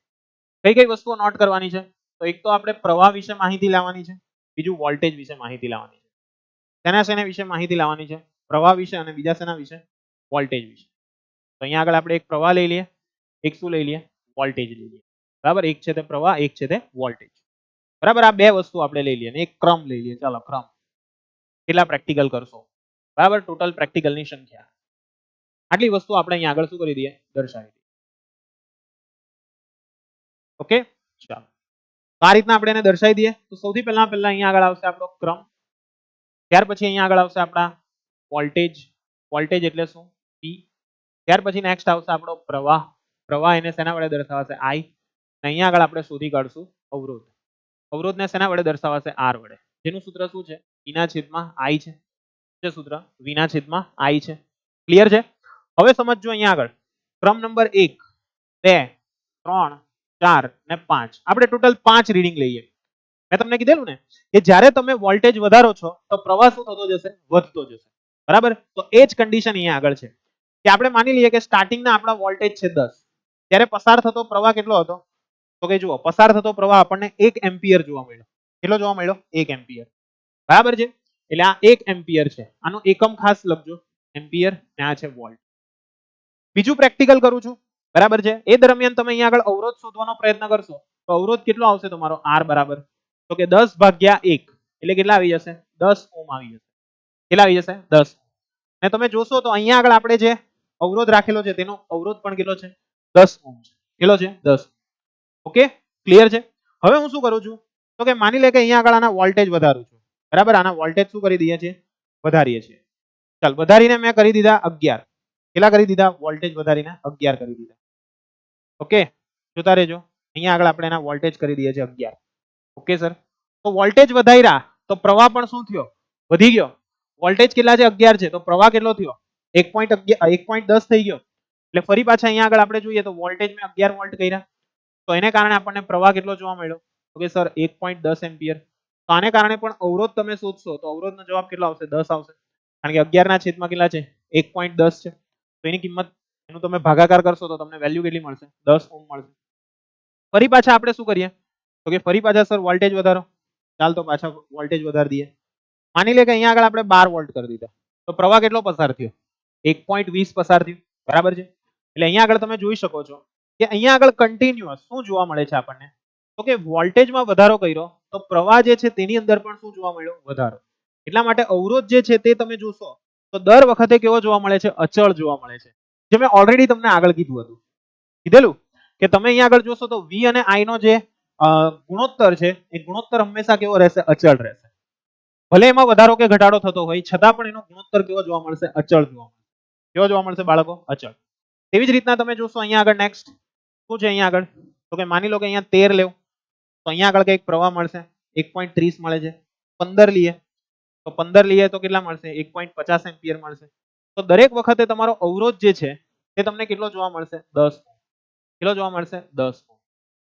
કઈ કઈ વસ્તુઓ નોટ કરવાની છે? તો એક તો આપણે પ્રવાહ વિશે માહિતી લાવવાની છે. બીજું વોલ્ટેજ વિશે માહિતી લાવવાની છે. શેના વિશે માહિતી લાવવાની છે? પ્રવાહ વિશે. અને બીજા શેના વિશે? વોલ્ટેજ વિશે. તો અહીંયા આગળ આપણે એક પ્રવાહ લઈ લઈએ, એક શું લઈ લઈએ? વોલ્ટેજ લઈ લઈએ. બરાબર? એક છે તે પ્રવાહ, એક છે તે વોલ્ટેજ. બરાબર? આ બે વસ્તુ આપણે લઈ લઈએ અને એક ક્રમ લઈ લઈએ. ચાલો, ક્રમ. કેટલા પ્રેક્ટિકલ કરશો? બરાબર? ટોટલ પ્રેક્ટિકલની સંખ્યા. આટલી વસ્તુ આપણે અહીંયા આગળ શું કરી દઈએ? દર્શાવી દઈએ. ઓકે, ચાલો. તો આ રીતના આપણે એને દર્શાવી દઈએ. તો સૌથી પહેલા અહીંયા આગળ આવશે આપણો ક્રમ, ત્યાર પછી અહીંયા આગળ આવશે આપણા વોલ્ટેજ. વોલ્ટેજ એટલે શું? P. ત્યાર પછી નેક્સ્ટ આવશે આપણો પ્રવાહ. પ્રવાહ એને શેના વડે દર્શાવાશે? I. અહીંયા આગળ આપણે શોધી કાઢશું અવરોધ. અવરોધને શેના વડે દર્શાવાશે? R વડે. જેનું સૂત્ર શું છે? V ના છેદમાં I છે. સૂત્ર V ના છેદમાં I છે. ક્લિયર છે? હવે સમજજો અહીંયા આગળ ક્રમ નંબર 1, 2, 3, 4 ને 5 આપણે ટોટલ 5 રીડિંગ લઈએ. મેં તમને કીધેલું ને કે જ્યારે તમે વોલ્ટેજ વધારો છો તો પ્રવાહ શું થતો જશે? વધતો જશે. બરાબર? તો એ જ કન્ડિશન અહીંયા આગળ છે કે આપણે માની લઈએ કે સ્ટાર્ટિંગના આપણા વોલ્ટેજ છે 10, ત્યારે પસાર થતો પ્રવાહ કેટલો હતો? તો કે જુઓ, પસાર થતો પ્રવાહ આપણને 1 એમ્પિયર જોવા મળ્યો. કેટલો જોવા મળ્યો? 1 એમ્પિયર. બરાબર છે? એટલે આ 1 એમ્પિયર છે. આનો એકમ ખાસ લખજો, એમ્પિયર, ને આ છે વોલ્ટ. બીજું પ્રેક્ટિકલ કરું છું. બરાબર છે? એ દરમિયાન તમે અહીંયા આગળ અવરોધ શોધવાનો પ્રયત્ન કરશો તો અવરોધ કેટલો આવશે તમારો? R બરાબર તો કે 10 ભાગ્યા 1 એટલે કેટલા આવી જશે? 10 ઓમ આવી જશે. કેટલા આવી જશે? 10. ને તમે જોશો તો અહીંયા આગળ આપણે જે અવરોધ રાખેલો છે તેનો અવરોધ પણ કેટલો છે? 10 ઓમ છે. કેટલો છે? 10. ઓકે, ક્લિયર છે? હવે હું શું કરું છું તો કે માની લે કે અહીંયા આગળ આના વોલ્ટેજ વધારું છું. બરાબર? આના વોલ્ટેજ શું કરી દઈએ છીએ? વધારીએ છીએ. ચાલ, વધારીને મેં કરી દીધા 11. કેટલા કરી દીધા? વોલ્ટેજ વધારીને 11 કરી દીધા. ઓકે, જોતા રહેજો. અહીંયા આગળ આપણે એના વોલ્ટેજ કરી દઈએ છીએ 11. ઓકે સર, તો વોલ્ટેજ વધાર્યા તો પ્રવાહ પણ શું થયો? વધી ગયો. વોલ્ટેજ કેટલા છે? 11 છે. તો પ્રવાહ કેટલો થયો? 1.10 થઈ ગયો. એટલે ફરી પાછા અહીંયા આગળ આપણે જોઈએ તો વોલ્ટેજ મેં 11 વોલ્ટ કર્યા તો એને કારણે આપણને પ્રવાહ કેટલો જોવા મળ્યો? તો કે સર 1.10 એમ્પિયર. તો આને કારણે પણ અવરોધ તમે શોધશો તો અવરોધનો જવાબ કેટલો આવશે? 10 આવશે. કારણ કે 11 ના છેદમાં કેટલા છે? 1.10 છે. તો એની કિંમત, એનું તમે ભાગાકાર કરશો તો તમને વેલ્યુ કેટલી મળશે? 10 ઓમ મળશે. ફરી પાછા આપણે શું કરીએ તો કે ફરી પાછા સર વોલ્ટેજ વધારો. ચાલ તો પાછા વોલ્ટેજ વધારી દઈએ. માની લે કે અહીંયા આગળ આપણે 12 વોલ્ટ કરી દીધા તો પ્રવાહ કેટલો પસાર થયો? 1.20 પસાર થયો. બરાબર છે? એટલે અહીંયા આગળ તમે જોઈ શકો છો કે અહીંયા આગળ કન્ટિન્યુઅસ શું જોવા મળે છે આપણને? તો કે વોલ્ટેજમાં વધારો કર્યો તો પ્રવાહ જે છે તેની અંદર પણ શું જોવા મળ્યો? વધારો. એટલા માટે અવરોધ જે છે તે તમે જોશો તો દર વખતે કેવો જોવા મળે છે? અચળ જોવા મળે છે. જે મેં ઓલરેડી તમને આગળ કીધું હતું. કીધેલું કે તમે અહીંયા આગળ જોશો તો V અને I નો જે ગુણોત્તર છે એ ગુણોત્તર હંમેશા કેવો રહેશે? અચળ રહેશે. ભલે એમાં વધારો કે ઘટાડો થતો હોય છતાં પણ એનો ગુણોત્તર કેવો જોવા મળશે? અચળ જોવા મળશે. કેવો જોવા મળશે બાળકો? અચળ. તેવી જ રીતના તમે જોશો અહીંયા આગળ નેક્સ્ટ શું છે અહીંયા આગળ તો કે માની લો કે અહીંયા 13 લેવું તો અહીંયા આગળ કઈક પ્રવાહ મળશે 1.30 મળે છે. 15 લઈએ તો 15 લઈએ તો કેટલા મળશે? 1.50 એમ્પિયર મળશે. તો દરેક વખતે તમારો અવરોધ જે છે તે તમને કેટલો જોવા મળશે? 10. કેટલો જોવા મળશે? 10.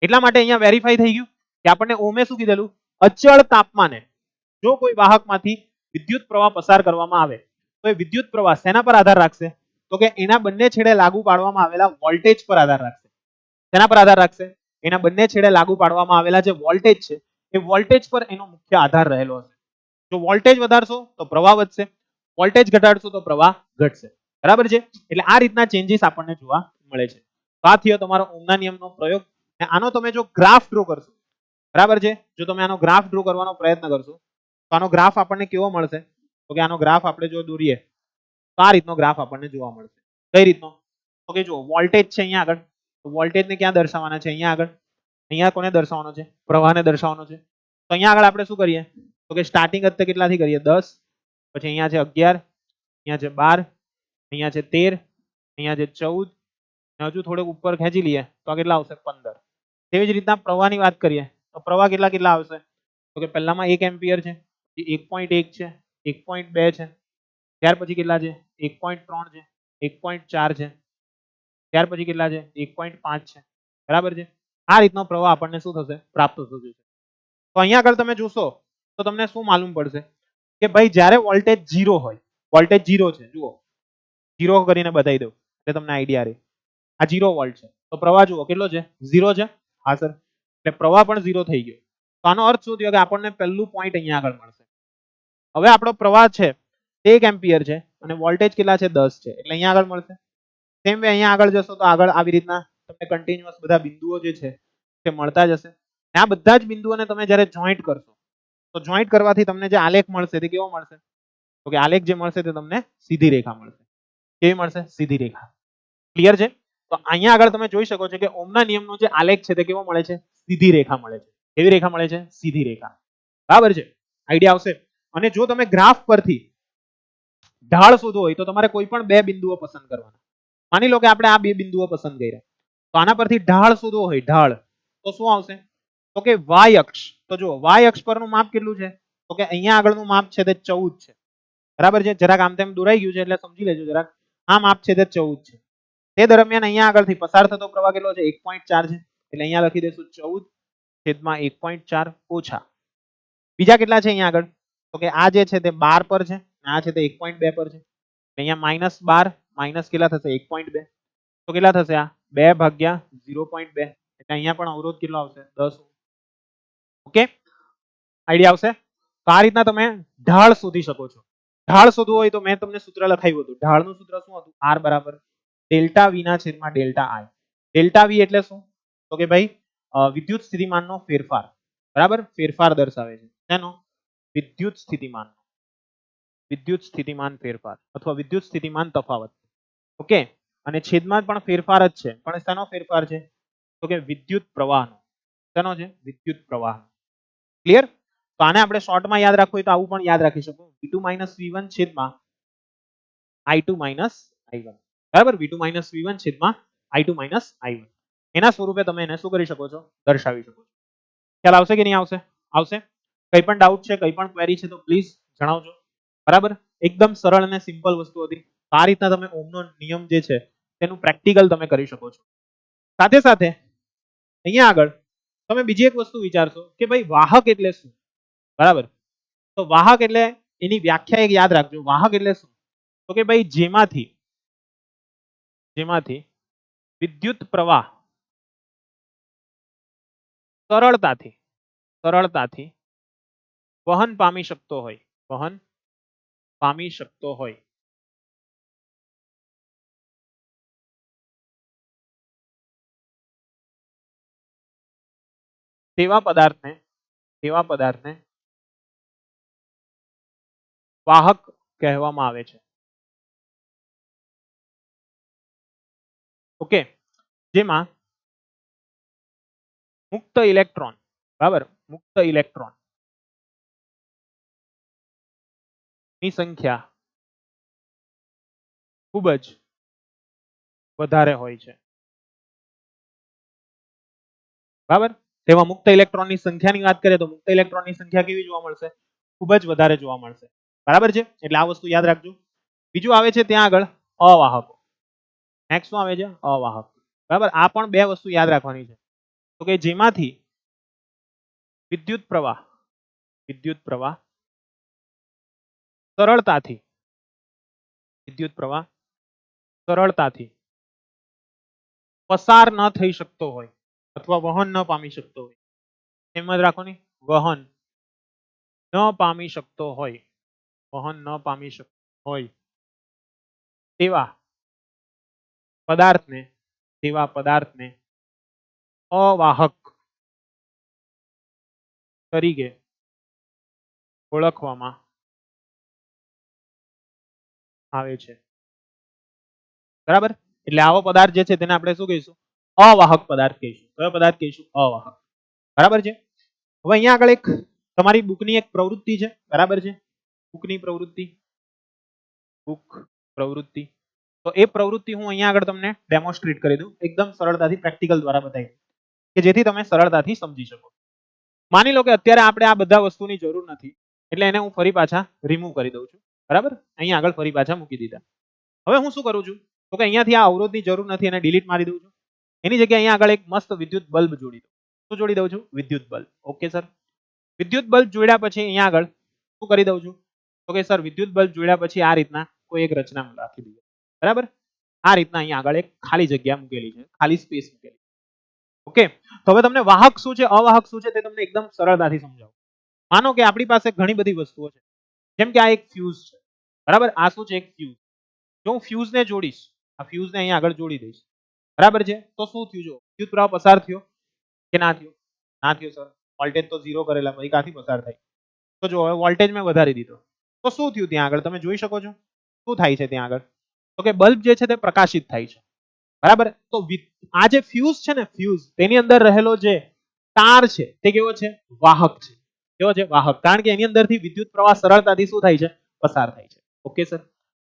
એટલા માટે અહીંયા વેરીફાઈ થઈ ગયું કે આપણને ઓમે શું કીધેલું? અચળ તાપમાને જો કોઈ વાહકમાંથી વિદ્યુત પ્રવાહ પસાર કરવામાં આવે તો એ વિદ્યુત પ્રવાહ શેના પર આધાર રાખશે? તો કે એના બંને છેડે લાગુ પાડવામાં આવેલા વોલ્ટેજ પર આધાર રાખશે. શેના પર આધાર રાખશે? એના બંને છેડે લાગુ પાડવામાં આવેલા જે વોલ્ટેજ છે એ વોલ્ટેજ પર એનો મુખ્ય આધાર રહેલો હશે. જો વોલ્ટેજ વધારશો તો પ્રવાહ વધશે, વોલ્ટેજ ઘટાડશો તો પ્રવાહ ઘટશે. બરાબર છે? એટલે આ રીતના ચેન્જીસ આપણને જોવા મળે છે. તો આ થયો તમારો ઓહમના નિયમનો પ્રયોગ. આનો તમે જો ગ્રાફ ડ્રો કરશો, બરાબર છે, જો તમે આનો ગ્રાફ ડ્રો કરવાનો પ્રયત્ન કરશો તો આનો ગ્રાફ આપણને કેવો મળશે? તો કે આનો ગ્રાફ આપણે જો દોરીએ તો આ રીતનો ગ્રાફ આપણને જોવા મળશે. કઈ રીતનો? તો કે જો વોલ્ટેજ છે અહીંયા આગળ, તો વોલ્ટેજને ક્યાં દર્શાવવાના છે? અહીંયા આગળ. અહીંયા કોને દર્શાવવાનો છે? પ્રવાહને દર્શાવવાનો છે. તો અહીંયા આગળ આપણે શું કરીએ તો કે સ્ટાર્ટિંગ અત્યારે કેટલાથી કરીએ? 10, પછી અહીંયા છે 11, અહીંયા છે 12, અહીંયા છે 13, અહીંયા છે 14, હજુ થોડુંક ઉપર ખેંચી લઈએ તો આ કેટલા આવશે? 15. તેવી જ રીતના પ્રવાહની વાત કરીએ તો પ્રવાહ કેટલા કેટલા આવશે? તો કે પહેલામાં 1 એમ્પિયર છે, 1.1 છે, 1.2 છે, ત્યાર પછી કેટલા છે? 1.3 છે, 1.4 છે, ત્યાર પછી કેટલા છે? 1.5 છે. બરાબર છે? આ રીતનો પ્રવાહ આપણને શું થશે? પ્રાપ્ત થશે. તો અહીંયા આગળ તમે જોશો તો તમને શું માલુમ પડશે કે ભાઈ જ્યારે વોલ્ટેજ 0 હોય, વોલ્ટેજ 0 છે, જુઓ 0 કરીને બતાવી દઉં એટલે તમને આઈડિયા રહે. આ 0 વોલ્ટ છે તો પ્રવાહ જુઓ કેટલો છે? 0 છે. હા સર, એટલે પ્રવાહ પણ 0 થઈ ગયો. તો આનો અર્થ શું થયો કે આપણને પહેલું પોઈન્ટ અહીંયા આગળ મળશે. હવે આપણો પ્રવાહ છે તે 1 એમ્પિયર છે અને વોલ્ટેજ કેટલા છે? 10 છે. એટલે અહીંયા આગળ મળશે. સેમ વે અહીંયા આગળ જશો તો આગળ આવી રીતના તમને કન્ટિન્યુઅસ બધા બિંદુઓ જે છે તે મળતા જશે. આ બધા જ બિંદુઓને તમે જ્યારે જોઈન્ટ કરશો તો જોઈન્ટ કરવાથી તમને જે આલેખ મળશે તે કેવો મળશે? તો કે આલેખ જે મળશે તે તમને સીધી રેખા મળશે. કેવી મળશે? સીધી રેખા. ક્લિયર છે? તો અહીંયા આગળ તમે જોઈ શકો છો કે ઓહમના નિયમનો જે આલેખ છે તે કેવો મળે છે? સીધી રેખા મળે છે. કેવી રેખા મળે છે? સીધી રેખા. બરાબર છે, આઈડિયા આવશે. અને જો તમે ગ્રાફ પરથી ઢાળ શોધવો હોય તો તમારે કોઈ પણ બે બિંદુઓ પસંદ કરવાના. માની લો કે આપણે આ બે બિંદુઓ પસંદ કર્યા, તો આના પરથી ઢાળ શોધવો હોય, ઢાળ, તો શું આવશે? તો કે વાય અક્ષ. તો જો વાય અક્ષ પરનું માપ કેટલું છે? તો કે અહીંયા આગળનું માપ છે તે 14 છે. બરાબર છે, જરાક આમ તેમ દોરાઈ ગયું છે એટલે સમજી લેજો જરાક. આ માપ છે તે 14 છે. તે દરમિયાન અહીંયા આગળથી પસાર થતો પ્રવાહ કેટલો છે? 1.4 છે. એટલે અહીંયા લખી દઈશું 14/1.4 ઓછા બીજા કેટલા છે અહીંયા આગળ? તો કે આ જે છે તે 12 પર છે, આ છે તે 1.2 પર છે. અહીંયા -12 માઇનસ કેટલા થશે? 1.2. તો કેટલા થશે? આ 2/0.2. એટલે અહીંયા પણ અવરોધ કેટલો આવશે? 10. ઓકે, આઈડિયા આવશે? તો આ રીતના તમે ઢાળ શોધી શકો છો. ઢાળ શોધવું હોય તો મેં તમને સૂત્ર લખાવ્યું હતું. ઢાળનું સૂત્ર શું હતું? R બરાબર ડેલ્ટા V ના છેદમાં ડેલ્ટા I. ડેલ્ટા V એટલે શું? તો કે ભાઈ વિદ્યુત સ્થિતિમાનનો ફેરફાર. બરાબર, ફેરફાર દર્શાવે છે. શેનો? વિદ્યુત સ્થિતિમાન. વિદ્યુત સ્થિતિમાન ફેરફાર અથવા વિદ્યુત સ્થિતિમાન તફાવત. ઓકે, અને છેદમાં પણ ફેરફાર જ છે, પણ શેનો ફેરફાર છે? તો કે વિદ્યુત પ્રવાહનો. શેનો છે? વિદ્યુત પ્રવાહ. ક્લિયર? તો આને આપણે શોર્ટમાં યાદ રાખવું હોય તો આવું પણ યાદ રાખી શકો, V2 - V1 છેદમાં I2 - I1. બરાબર, V2 - V1 છેદમાં I2 - I1. એના સ્વરૂપે તમે એને શું કરી શકો છો? દર્શાવી શકો છો. ખ્યાલ આવશે કે નહીં આવશે? આવશે. કંઈ પણ ડાઉટ છે, કંઈ પણ ક્વેરી છે તો પ્લીઝ જણાવજો. બરાબર, એકદમ સરળ અને સિમ્પલ વસ્તુ હતી. આ રીતના તમે ઓહમનો નિયમ જે છે તેનું પ્રેક્ટિકલ તમે કરી શકો છો. સાથે સાથે અહીંયા આગળ તમે બીજી એક વસ્તુ વિચારશો કે ભાઈ વાહક એટલે શું? બરાબર, તો વાહક એટલે એની વ્યાખ્યા એક યાદ રાખજો. વાહક એટલે શું? તો કે ભાઈ જેમાંથી વિદ્યુત પ્રવાહ સરળતાથી વહન પામી શકતો હોય તેવા પદાર્થને વાહક કહેવામાં આવે છે. ઓકે, જેમાં મુક્ત ઇલેક્ટ્રોન, બરાબર, મુક્ત ઇલેક્ટ્રોન ની સંખ્યા ખૂબ જ વધારે હોય છે. બરાબર, તેમાં મુક્ત ઇલેક્ટ્રોનની સંખ્યાની વાત કરીએ તો મુક્ત ઇલેક્ટ્રોનની સંખ્યા કેવી જોવા મળશે? ખૂબ જ વધારે જોવા મળશે. બરાબર છે, એટલે આ વસ્તુ યાદ રાખજો. બીજું આવે છે ત્યાં આગળ અવાહકો. નેક્સ્ટ શું આવે છે? અવાહક. બરાબર, આ પણ બે વસ્તુ યાદ રાખવાની છે. તો કે જેમાંથી વિદ્યુત પ્રવાહ સરળતાથી પસાર ન થઈ શકતો હોય અથવા વહન ન પામી શકતો હોય. એમ જ રાખો ને, વહન ન પામી શકતો હોય તેવા પદાર્થને અવાહક તરીકે ઓળખવામાં આવે છે. બરાબર, એટલે આવો પદાર્થ જે છે તેને આપણે શું કહીશું? અવાહક પદાર્થ કહીશું. કયો પદાર્થ કહીશું? અવાહક. બરાબર છે. હવે અહીંયા આગળ એક તમારી બુકની એક પ્રવૃત્તિ છે. બરાબર છે, બુકની પ્રવૃત્તિ, તો એ પ્રવૃત્તિ હું અહીંયા આગળ તમને ડેમોન્સ્ટ્રેટ કરી દઉં, એકદમ સરળતાથી પ્રેક્ટિકલ દ્વારા બતાવી, કે જેથી તમે સરળતાથી સમજી શકો. માની લો કે અત્યારે આપણે આ બધા વસ્તુની જરૂર નથી, એટલે એને હું ફરી પાછા રિમૂવ કરી દઉં છું. બરાબર, અહીંયા આગળ ફરી પાછા મૂકી દીધા. હવે હું શું કરું છું? તો કે અહીંયાથી આ અવરોધની જરૂર નથી, એને ડિલીટ મારી દઉં છું. એની જગ્યાએ અહીંયા આગળ એક મસ્ત વિદ્યુત બલ્બ જોડી દઉં. શું જોડી દઉં છું? વિદ્યુત બલ્બ. ઓકે સર, વિદ્યુત બલ્બ જોડ્યા પછી અહીંયા આગળ શું કરી દઉં છું? તો કે સર વિદ્યુત બલ્બ જોડ્યા પછી આ રીતના કોઈ એક રચના રાખી દઈએ. બરાબર, આ રીતના અહીંયા આગળ એક ખાલી જગ્યા મૂકેલી છે, ખાલી સ્પેસ મૂકેલી. ઓકે, તો હવે તમને વાહક શું છે, અવાહક શું છે તે તમને એકદમ સરળતાથી સમજાવું. માનો કે આપણી પાસે ઘણી બધી વસ્તુઓ છે, જેમ કે આ એક ફ્યુઝ છે. બરાબર, આ શું છે? એક ફ્યુઝ. જો હું ફ્યુઝને જોડીશ, આ ફ્યુઝને અહીંયા આગળ જોડી દઈશ, બરાબર છે, તો શું થયું? જો વિદ્યુત પ્રવાહ પસાર થયો કે ના થયો? ના થયો સર, વોલ્ટેજ તો 0 કરેલા, પછી ક્યાંથી પસાર થાય? તો જો હવે વોલ્ટેજ મેં વધારી દીધો, તો શું થયું ત્યાં આગળ? તમે જોઈ શકો છો શું થાય છે ત્યાં આગળ? તો કે બલ્બ જે છે તે પ્રકાશિત થાય છે. બરાબર, તો આ જે ફ્યુઝ છે ને, ફ્યુઝ, તેની અંદર રહેલો જે તાર છે તે કેવો છે? વાહક છે. કેવો છે? વાહક. કારણ કે એની અંદરથી વિદ્યુત પ્રવાહ સરળતાથી શું થાય છે? પસાર થાય છે. Okay sir.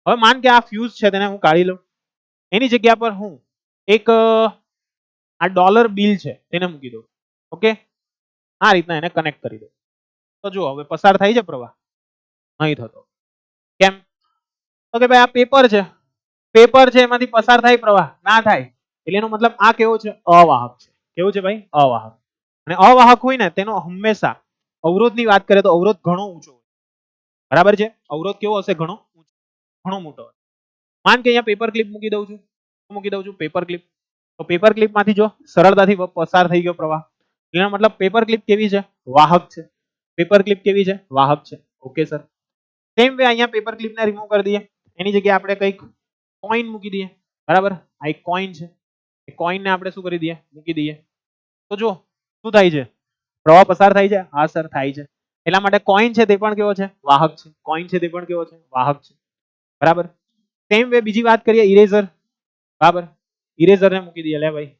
હવે માન કે આ ફ્યુઝ છે તેને હું કાઢી લઉં. એની જગ્યા પર હું એક આ ડોલર બિલ છે તેને મૂકી દઉં. ઓકે, આ રીતના એને કનેક્ટ કરી દઉં. તો જો હવે પસાર થાય છે પ્રવાહ? નહીં થતો. કેમ? તો કે ભાઈ આ પેપર છે, પેપર છે એમાંથી પસાર થાય પ્રવાહ? ના થાય. એટલે એનો મતલબ આ કેવો છે? અવાહક છે. કેવું છે ભાઈ? અવાહક. અને અવાહક હોય ને તેનો હંમેશા અવરોધની વાત કરીએ તો અવરોધ ઘણો ઊંચો હોય. બરાબર છે? અવરોધ કેવો હશે? ઘણો ઘણો મોટો. માન કે અહીંયા પેપર ક્લિપ મૂકી દઉં છું. મૂકી દઉં છું પેપર ક્લિપ. તો પેપર ક્લિપમાંથી જો સરળતાથી પસાર થઈ ગયો પ્રવાહ. એનો મતલબ પેપર ક્લિપ કેવી છે? વાહક છે. પેપર ક્લિપ કેવી છે? વાહક છે. Okay sir. સેમ વે અહીંયા પેપર ક્લિપને રિમૂવ કરી દઈએ. એની જગ્યાએ આપણે કંઈક કોઈન મૂકી દઈએ. બરાબર? આ એક કોઈન છે. એ કોઈનને આપણે શું કરી દઈએ? મૂકી દઈએ. તો જો શું થાય છે? પ્રવાહ પસાર થાય છે? હા સર થાય છે. એટલા માટે કોઈન છે તે પણ કેવો છે? વાહક છે. કોઈન છે તે પણ કેવો છે? વાહક છે. બરાબર? સેમ વે બીજી વાત કરીએ ઇરેઝર. બરાબર? ઇરેઝરને મૂકી દઈએ. લે ભાઈ,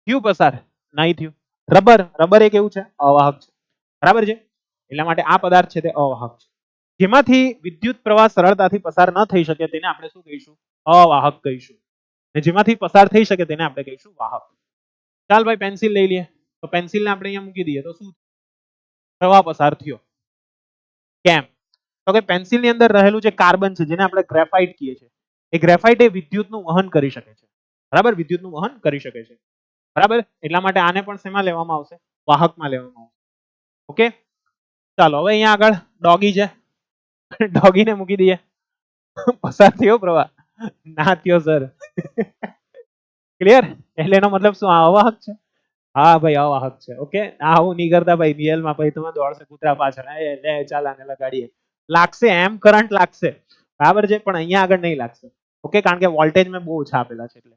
થયું પસાર? નહીં થયું. રબર, રબર એ કેવું છે? અવાહક છે. બરાબર છે? એટલા માટે આ પદાર્થ છે તે અવાહક છે. જેમાંથી વિદ્યુત પ્રવાહ સરળતાથી પસાર ન થઈ શકે તેને આપણે શું કહીશું? અવાહક કહીશું. અને જેમાંથી પસાર થઈ શકે તેને આપણે કહીશું વાહક. ચાલ ભાઈ પેન્સિલ લઈ લઈએ. તો પેન્સિલને આપણે અહીંયા મૂકી દઈએ તો શું પ્રવાહ પસાર થયો? કેમ? તો કે પેન્સિલની અંદર રહેલું જે કાર્બન છે જેને આપણે ગ્રેફાઇટ કહીએ છીએ, એ ગ્રેફાઇટ એ વિદ્યુતનું વહન કરી શકે છે. બરાબર? વિદ્યુતનું વહન કરી શકે છે. બરાબર? એટલા માટે આને પણ શેમાં લેવામાં આવશે? વાહકમાં લેવામાં આવશે. ઓકે, ચાલો હવે અહીંયા આગળ ડોગી છે. ડોગીને મૂકી દઈએ. પસાર થયો પ્રવાહ? ના થયો સર. ક્લિયર? એટલે એનો મતલબ શું? આ અવાહક છે. હા ભાઈ અવાહક છે. ઓકે, આવું નહીં કરતા ભાઈ રિયલમાં. ભાઈ તમે દોડશે કૂતરા પાછળ. એ લે ચાલ આને લગાડીએ. લાગશે એમ કરંટ લાગશે. બરાબર છે? પણ અહીંયા આગળ નહીં લાગશે. ઓકે, કારણ કે વોલ્ટેજ મેં બહુ ઓછા આપેલા છે. એટલે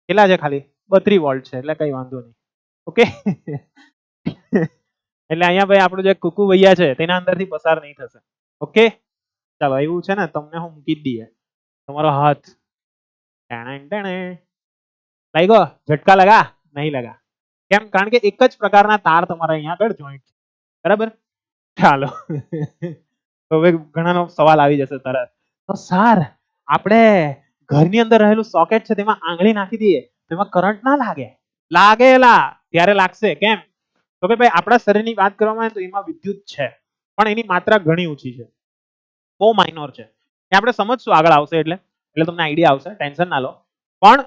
કેટલા છે? ખાલી 32 વોલ્ટ છે. એટલે કઈ વાંધો નહીં. ઓકે. એટલે અહીંયા ભાઈ આપણું જે કુકુ ભૈયા છે તેના અંદરથી પસાર નહીં થશે. ઓકે, ચાલો એવું છે ને તમને હું મૂકી જ દઈએ. તમારો હાથ લાગ્યો? ઝટકા લગા? નહીં લગા. કેમ? કારણ કે એક જ પ્રકારના તાર તમારા અહીંયા આગળ જોઈન્ટ છે. બરાબર? ચાલો. હવે ઘણાનો સવાલ આવી જશે તરત. તો સર આપણે ઘરની અંદર રહેલું સોકેટ છે તેમાં આંગળી નાખી દઈએ તેમાં કરંટ ના લાગે? લાગેલા ત્યારે લાગશે. કેમ? તો કે ભાઈ આપણા શરીરની વાત કરવામાં આવે તો એમાં વિદ્યુત છે પણ એની માત્રા ઘણી ઊંચી છે, બહુ માઇનોર છે. એ આપણે સમજશું આગળ આવશે એટલે તમને આઈડિયા આવશે. ટેન્શન ના લો. પણ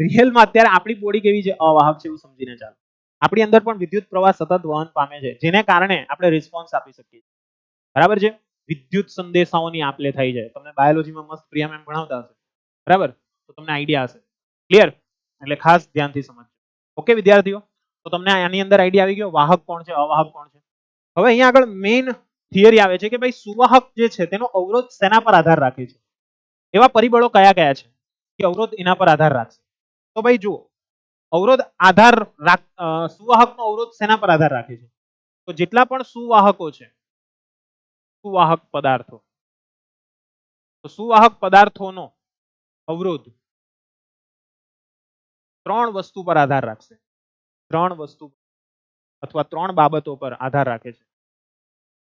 રિયલમાં અત્યારે આપણી બોડી કેવી છે? અવાહક છે એવું સમજીને ચાલો. આપણી અંદર પણ વિદ્યુત પ્રવાહ સતત વહન પામે છે જેને કારણે આપણે રિસ્પોન્સ આપી શકીએ. બરાબર છે? વિદ્યુત સંદેશાઓની આપલે થાય છે. તમને બાયોલોજીમાં મસ્ત પ્રિયા મેમ ભણાવતા હશે. બરાબર? તો તમને આઈડિયા હશે. ક્લિયર? એટલે ખાસ ધ્યાનથી સમજજો. ઓકે વિદ્યાર્થીઓ, તો તમને આની અંદર આઈડિયા આવી ગયો વાહક કોણ છે, અવાહક કોણ છે. હવે અહીંયા આગળ મેઇન થિયરી આવે છે કે ભાઈ સુવાહક જે છે તેનો અવરોધ શેના પર આધાર રાખે છે? એવા પરિબળો કયા કયા છે કે અવરોધ એના પર આધાર રાખશે? તો ભાઈ જુઓ, અવરોધ આધાર સુવાહકનો અવરોધ શેના પર આધાર રાખે છે? તો જેટલા પણ સુવાહકો છે, સુવાહક પદાર્થો, તો સુવાહક પદાર્થોનો અવરોધ 3 વસ્તુ પર આધાર રાખશે. 3 વસ્તુ અથવા 3 બાબતો પર આધાર રાખે છે.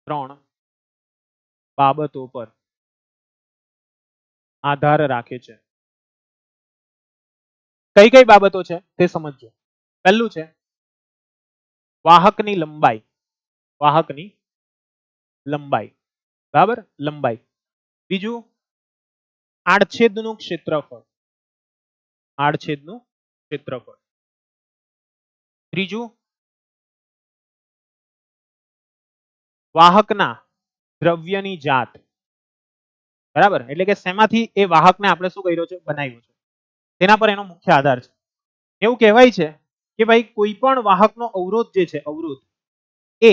3 બાબતો પર આધાર રાખે છે. કઈ કઈ બાબતો છે તે સમજજો. પહેલું છે વાહકની લંબાઈ. વાહકની લંબાઈ. બરાબર? લંબાઈ. બીજું આડછેદનું ક્ષેત્રફળ. આડછેદનું ક્ષેત્રફળ. ત્રીજું વાહકના દ્રવ્યની જાત. બરાબર? એટલે કે શેમાંથી એ વાહકને આપણે શું કર્યો છે? બનાવ્યો છે. તેના પર એનો મુખ્ય આધાર છે. એવું કહેવાય છે કે ભાઈ કોઈ પણ વાહકનો અવરોધ જે છે, અવરોધ એ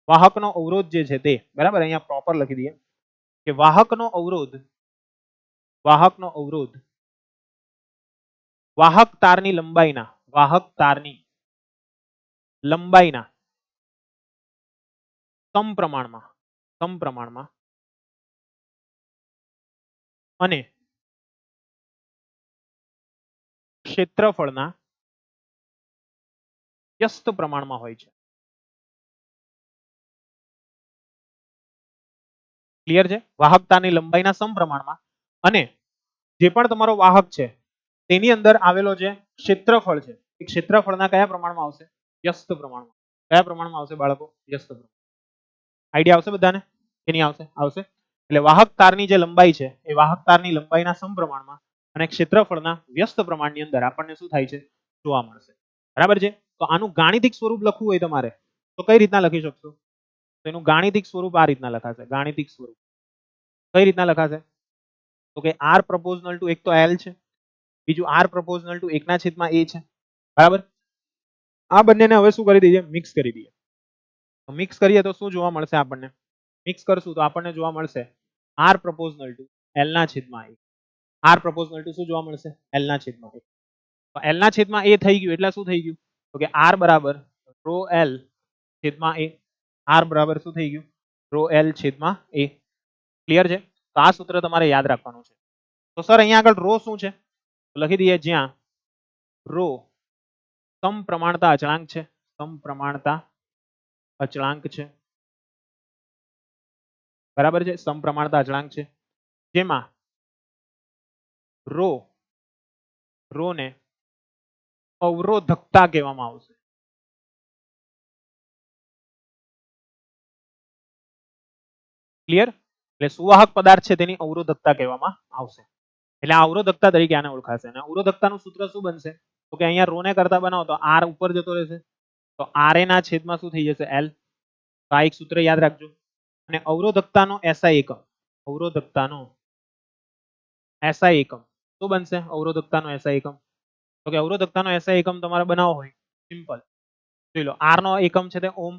વાહકનો અવરોધ જે છે તે, બરાબર? અહીંયા પ્રોપર લખી દઈએ કે વાહકનો અવરોધ વાહક તારની લંબાઈના સમપ્રમાણમાં અને ક્ષેત્રફળના વ્યસ્ત પ્રમાણમાં હોય છે. ક્લિયર છે? વાહકતાની લંબાઈના સમપ્રમાણમાં. અને જે પણ તમારો વાહક છે તેની અંદર આવેલો જે ક્ષેત્રફળ છે એ ક્ષેત્રફળના કયા પ્રમાણમાં આવશે? વ્યસ્ત પ્રમાણમાં. કયા પ્રમાણમાં આવશે બાળકો? વ્યસ્ત પ્રમાણમાં. આઈડિયા આવશે બધાને કે નહીં આવશે? આવશે. એટલે વાહક તારની જે લંબાઈ છે એ વાહક તારની લંબાઈના સમપ્રમાણમાં અને ક્ષેત્રફળના વ્યસ્ત પ્રમાણની અંદર આપણને શું થાય છે? જોવા મળશે. બરાબર છે? તો આનું ગાણિતિક સ્વરૂપ લખવું હોય તમારે તો કઈ રીતના લખી શકશો? તો એનું ગાણિતિક સ્વરૂપ આ રીતના લખાશે. ગાણિતિક સ્વરૂપ કઈ રીતના લખાશે? તો કે r પ્રપોઝનલ ટુ એક તો l છે, બીજું r પ્રપોઝનલ ટુ 1/a છે. બરાબર? આ બંનેને હવે શું કરી દઈએ? મિક્સ કરી દઈએ. તો મિક્સ કરીએ તો શું જોવા મળશે આપણને? મિક્સ કરશું તો આપણને જોવા મળશે r પ્રપોઝનલ two l/a. r પ્રપોઝનલ two શું જોવા મળશે? l/a. તો l/a થઈ ગયું એટલે શું થઈ ગયું? તો કે r બરાબર rho l છેદમાં a. r બરાબર શું થઈ ગયું? rho l છેદમાં a. ક્લિયર છે? તો આ સૂત્ર તમારે યાદ રાખવાનું છે. તો સર અહીંયા આગળ રો શું છે? લખી દઈએ જ્યાં રો સમપ્રમાણતા અચળાંક છે. સમપ્રમાણતા અચળાંક છે. બરાબર છે? સમપ્રમાણતા અચળાંક છે જેમાં રો ને અવરોધકતા કહેવામાં આવશે. ક્લિયર? એટલે સુવાહક પદાર્થ છે તેની અવરોધકતા કહેવામાં આવશે. એટલે આ અવરોધકતા તરીકે આને ઓળખાશે. અને અવરોધકતાનું સૂત્ર શું બનશે? તો કે અહીંયા રો ને કરતા બનાવો તો r ઉપર જતો રહેશે. તો ra ના છેદમાં શું થઈ જશે? l. તો આ એક સૂત્ર યાદ રાખજો. અને અવરોધકતાનો SI એકમ, અવરોધકતાનો SI એકમ શું બનશે? અવરોધકતાનો SI એકમ તો કે અવરોધકતાનો SI એકમ તમારે બનાવવો હોય સિમ્પલ જોઈ લો. r નો એકમ છે તે ઓમ,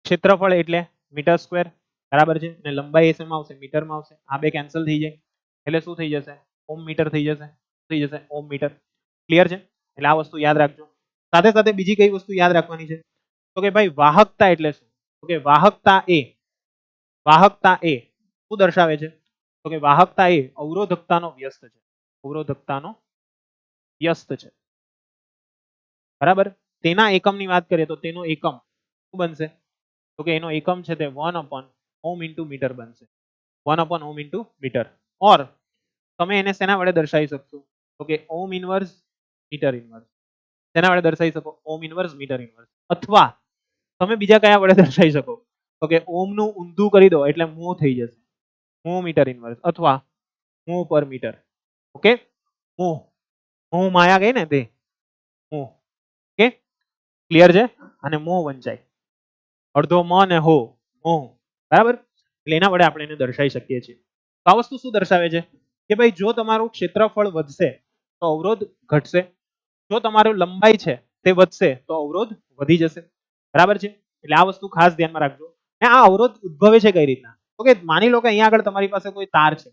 ક્ષેત્રફળ એટલે મીટર સ્ક્વેર. બરાબર છે? અને લંબાઈ એસએમાં આવશે, મીટરમાં આવશે. આ બે કેન્સલ થઈ જાય એટલે શું થઈ જશે? ઓમ મીટર થઈ જશે. થઈ જશે ઓમ મીટર. ક્લિયર છે? એટલે આ વસ્તુ યાદ રાખજો. સાથે સાથે બીજી કઈ વસ્તુ યાદ રાખવાની છે? તો કે ભાઈ વાહકતા એટલે શું? તો કે વાહકતા એ શું દર્શાવે છે? તો કે વાહકતા એ અવરોધકતાનો વ્યસ્ત છે. અવરોધકતાનો વ્યસ્ત છે. બરાબર? તેના એકમની વાત કરીએ તો તેનો એકમ શું બનશે? તો કે એનો એકમ છે તે 1/ઓમ ઇન્ટુ મીટર બનશે. 1/ઓમ ઇન્ટુ મીટર. ઓર તમે એને શેના વડે દર્શાવી શકશો? તો કે ઓમ ઇનવર્સ મીટર ઇનવર્સ. શેના વડે દર્શાવી શકો? ઓમ ઇનવર્સ મીટર ઇનવર્સ. અથવા તમે બીજા કયા વડે દર્શાવી શકો? તો કે ઓમ નું ઊંધું કરી દો એટલે મો થઈ જશે. મો મીટર ઇનવર્સ અથવા મો પર મીટર. ઓકે? મો મો માયા ગઈ ને તે મો. ઓકે? ક્લિયર છે? અને મો વંચાય. અડધો મ ને હો મો. બરાબર? એટલે એના વડે આપણે એને દર્શાવી શકીએ છીએ. આ વસ્તુ શું દર્શાવે છે? કે ભાઈ જો તમારું ક્ષેત્રફળ વધશે તો અવરોધ ઘટશે. જો તમારું લંબાઈ છે તે વધશે તો અવરોધ વધી જશે. બરાબર છે? એટલે આ વસ્તુ ખાસ ધ્યાનમાં રાખજો. અને આ અવરોધ ઉદ્ભવે છે કઈ રીતના? તો કે માની લો કે અહીંયા આગળ તમારી પાસે કોઈ તાર છે,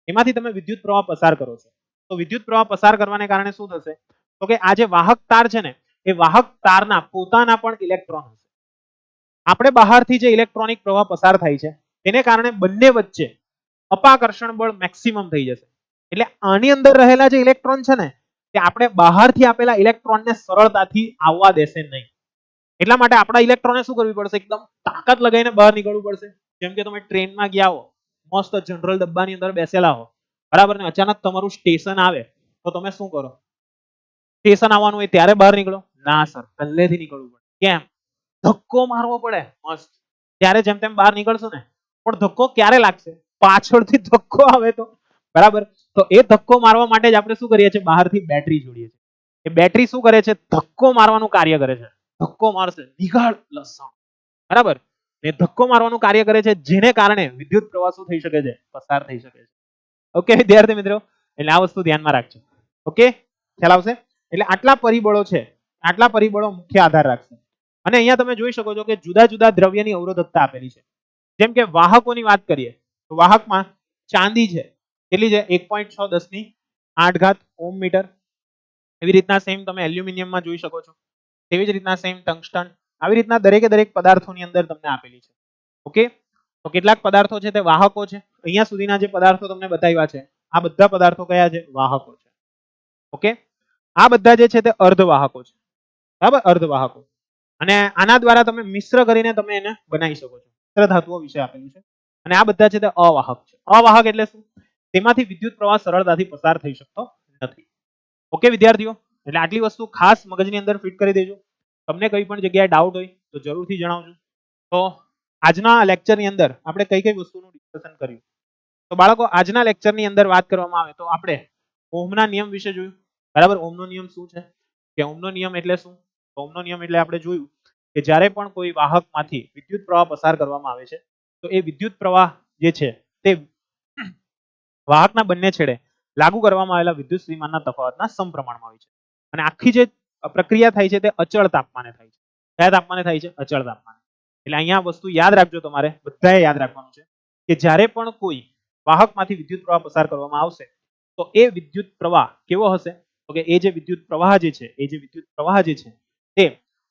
એમાંથી તમે વિદ્યુત પ્રવાહ પસાર કરો છો. તો વિદ્યુત પ્રવાહ પસાર કરવાને કારણે શું થશે? તો કે આ જે વાહક તાર છે ને એ વાહક તારના પોતાના પણ ઇલેક્ટ્રોન હશે. આપણે બહારથી જે ઇલેક્ટ્રોનિક પ્રવાહ પસાર થાય છે તેને કારણે બંને વચ્ચે અપાકર્ષણ બળ મેક્સિમમ થઈ જશે. એટલે આની અંદર રહેલા જે ઇલેક્ટ્રોન છે ને તે આપણે બહારથી આપેલા ઇલેક્ટ્રોનને સરળતાથી આવવા દેશે નહીં. એટલા માટે આપણા ઇલેક્ટ્રોને શું કરવી પડશે? એકદમ તાકાત લગાવીને બહાર નીકળવું પડશે. જેમ કે તમે ટ્રેનમાં ગયા હો, મસ્ત જનરલ ડબ્બાની અંદર બેસેલા હો, બરાબર, ને અચાનક તમારું સ્ટેશન આવે તો તમે શું કરો? સ્ટેશન આવવાનું હોય ત્યારે બહાર નીકળો? ના સર, પહેલેથી નીકળવું પડે. કેમ? ધક્કો મારવો પડે મસ્ત. ત્યારે જેમ તેમ બહાર નીકળશો ને, પણ ધક્કો ક્યારે લાગશે? પાછળથી ધક્કો આવે તો. બરાબર? તો એ ધક્કો મારવા માટે જ આપણે શું કરીએ છીએ? બહારથી બેટરી જોડીએ છીએ. એ બેટરી શું કરે છે? ધક્કો મારવાનું કાર્ય કરે છે. ધક્કો મારશે નિગાડ લસણ. બરાબર? એ ધક્કો મારવાનું કાર્ય કરે છે જેને કારણે વિદ્યુત પ્રવાહ શું થઈ શકે છે? પસાર થઈ શકે છે. ઓકે વિદ્યાર્થી મિત્રો? એટલે આ વસ્તુ ધ્યાનમાં રાખજો. ઓકે? ખ્યાલ આવશે? એટલે આટલા પરિબળો છે. આટલા પરિબળો મુખ્ય આધાર રાખશે. અને અહીંયા તમે જોઈ શકો છો કે જુદા જુદા દ્રવ્યની અવરોધકતા આપેલી છે. જેમ કે વાહકોની વાત કરીએ તો વાહકમાં ચાંદી છે કેટલી છે? 1.6 ઓમ મીટર. એવી રીતના સેમ તમે એલ્યુમિનિયમમાં જોઈ શકો છો. તેવી જ રીતના સેમ ટંગસ્ટન. આવી રીતના દરેકે દરેક પદાર્થોની અંદર તમને આપેલી છે. ઓકે? તો કેટલાક પદાર્થો છે તે વાહકો છે. અહીંયા સુધીના જે પદાર્થો તમને બતાવ્યા છે આ બધા પદાર્થો કયા છે? વાહકો છે. ઓકે? આ બધા જે છે તે અર્ધવાહકો છે. બરાબર, અર્ધવાહકો. અને આના દ્વારા તમે મિશ્ર કરીને તમે એને બનાવી શકો છો. મિશ્ર ધાતુઓ વિશે આપેલું છે. અને આ બધા છે તે અવાહક છે. અવાહક એટલે શું? તેમાંથી વિદ્યુત પ્રવાહ સરળતાથી પસાર થઈ શકતો નથી. ઓકે વિદ્યાર્થીઓ, એટલે આટલી વસ્તુ ખાસ મગજની અંદર ફિટ કરી દેજો. તમને કઈ પણ જગ્યાએ ડાઉટ હોય તો જરૂરથી જણાવજો. તો આજના લેક્ચરની અંદર આપણે કઈ કઈ વસ્તુનું ડિસ્કશન કર્યું? તો બાળકો આજના લેક્ચરની અંદર વાત કરવામાં આવે તો આપણે ઓહમના નિયમ વિશે જોયું. બરાબર, ઓહમનો નિયમ શું છે? કે ઓહમનો નિયમ એટલે શું? ઓહમનો નિયમ એટલે આપણે જોયું કે જ્યારે પણ કોઈ વાહકમાંથી વિદ્યુત પ્રવાહ પસાર કરવામાં આવે છે તો એ વિદ્યુત પ્રવાહ જે છે તે વાહકના બંને છેડે લાગુ કરવામાં આવેલા વિદ્યુત સ્થિતિમાનના તફાવતના સમપ્રમાણમાં હોય છે. અને આખી જે પ્રક્રિયા થાય છે તે અચળ તાપમાને થાય છે. કયા તાપમાને થાય છે? અચળ તાપમાને. એટલે અહીંયા વસ્તુ યાદ રાખજો, તમારે બધાએ યાદ રાખવાનું છે કે જ્યારે પણ કોઈ વાહકમાંથી વિદ્યુત પ્રવાહ પસાર કરવામાં આવશે તો એ વિદ્યુત પ્રવાહ કેવો હશે? તો કે એ જે વિદ્યુત પ્રવાહ જે છે તે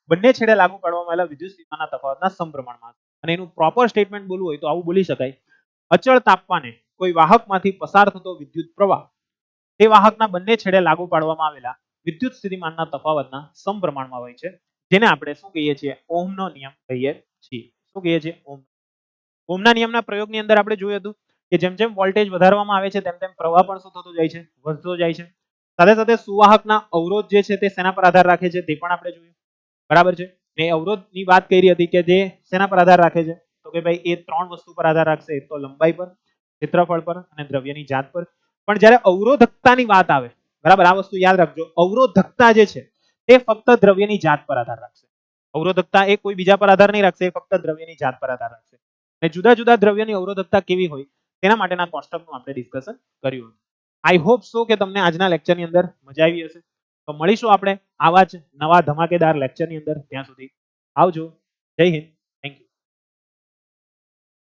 બંને છેડે લાગુ પાડવામાં આવેલા વિદ્યુત સ્થિતિમાનના તફાવતના સમપ્રમાણમાં હશે. અને એનું પ્રોપર સ્ટેટમેન્ટ બોલવું હોય તો આવું બોલી શકાય: અચળ તાપમાને કોઈ વાહકમાંથી પસાર થતો વિદ્યુત પ્રવાહ તે વાહકના બંને છેડે લાગુ પાડવામાં આવેલા વિદ્યુત સ્થિતિમાનના તફાવતના સમપ્રમાણમાં હોય છે, જેને આપણે શું કહીએ છીએ? ઓહમનો નિયમ કહીએ છીએ. શું કહીએ છીએ? ઓહમના નિયમના પ્રયોગની અંદર આપણે જોયું હતું કે જેમ જેમ વોલ્ટેજ વધારવામાં આવે છે તેમ તેમ પ્રવાહ પણ શું થતો જાય છે? વધતો જાય છે. સાથે સાથે સુવાહકના અવરોધ જે છે તે શેના પર આધાર રાખે છે તે પણ આપણે જોયું. બરાબર છે. એ અવરોધની વાત કરી હતી કે જે શેના પર આધાર રાખે છે? તો કે ભાઈ એ ત્રણ વસ્તુ પર આધાર રાખશે: એક તો લંબાઈ પર, ક્ષેત્રફળ પર અને દ્રવ્યની જાત પર. પણ જ્યારે અવરોધકતાની વાત આવે, બરાબર, આ વસ્તુ યાદ રાખજો, અવરોધકતા જે છે તે ફક્ત દ્રવ્યની જાત પર આધાર રાખશે. અવરોધકતા એ કોઈ બીજા પર આધાર નહીં રાખશે, એ ફક્ત દ્રવ્યની જાત પર આધાર રાખશે. અને જુદા જુદા દ્રવ્યની અવરોધકતા કેવી હોય તેના માટેના કોષ્ટકનું આપણે ડિસ્કશન કર્યું. આઈ હોપ સો કે તમને આજના લેક્ચરની અંદર મજા આવી હશે. તો મળીશું આપણે આવા જ નવા ધમાકેદાર લેક્ચરની અંદર. ત્યાં સુધી આવજો. જય હિન્દ.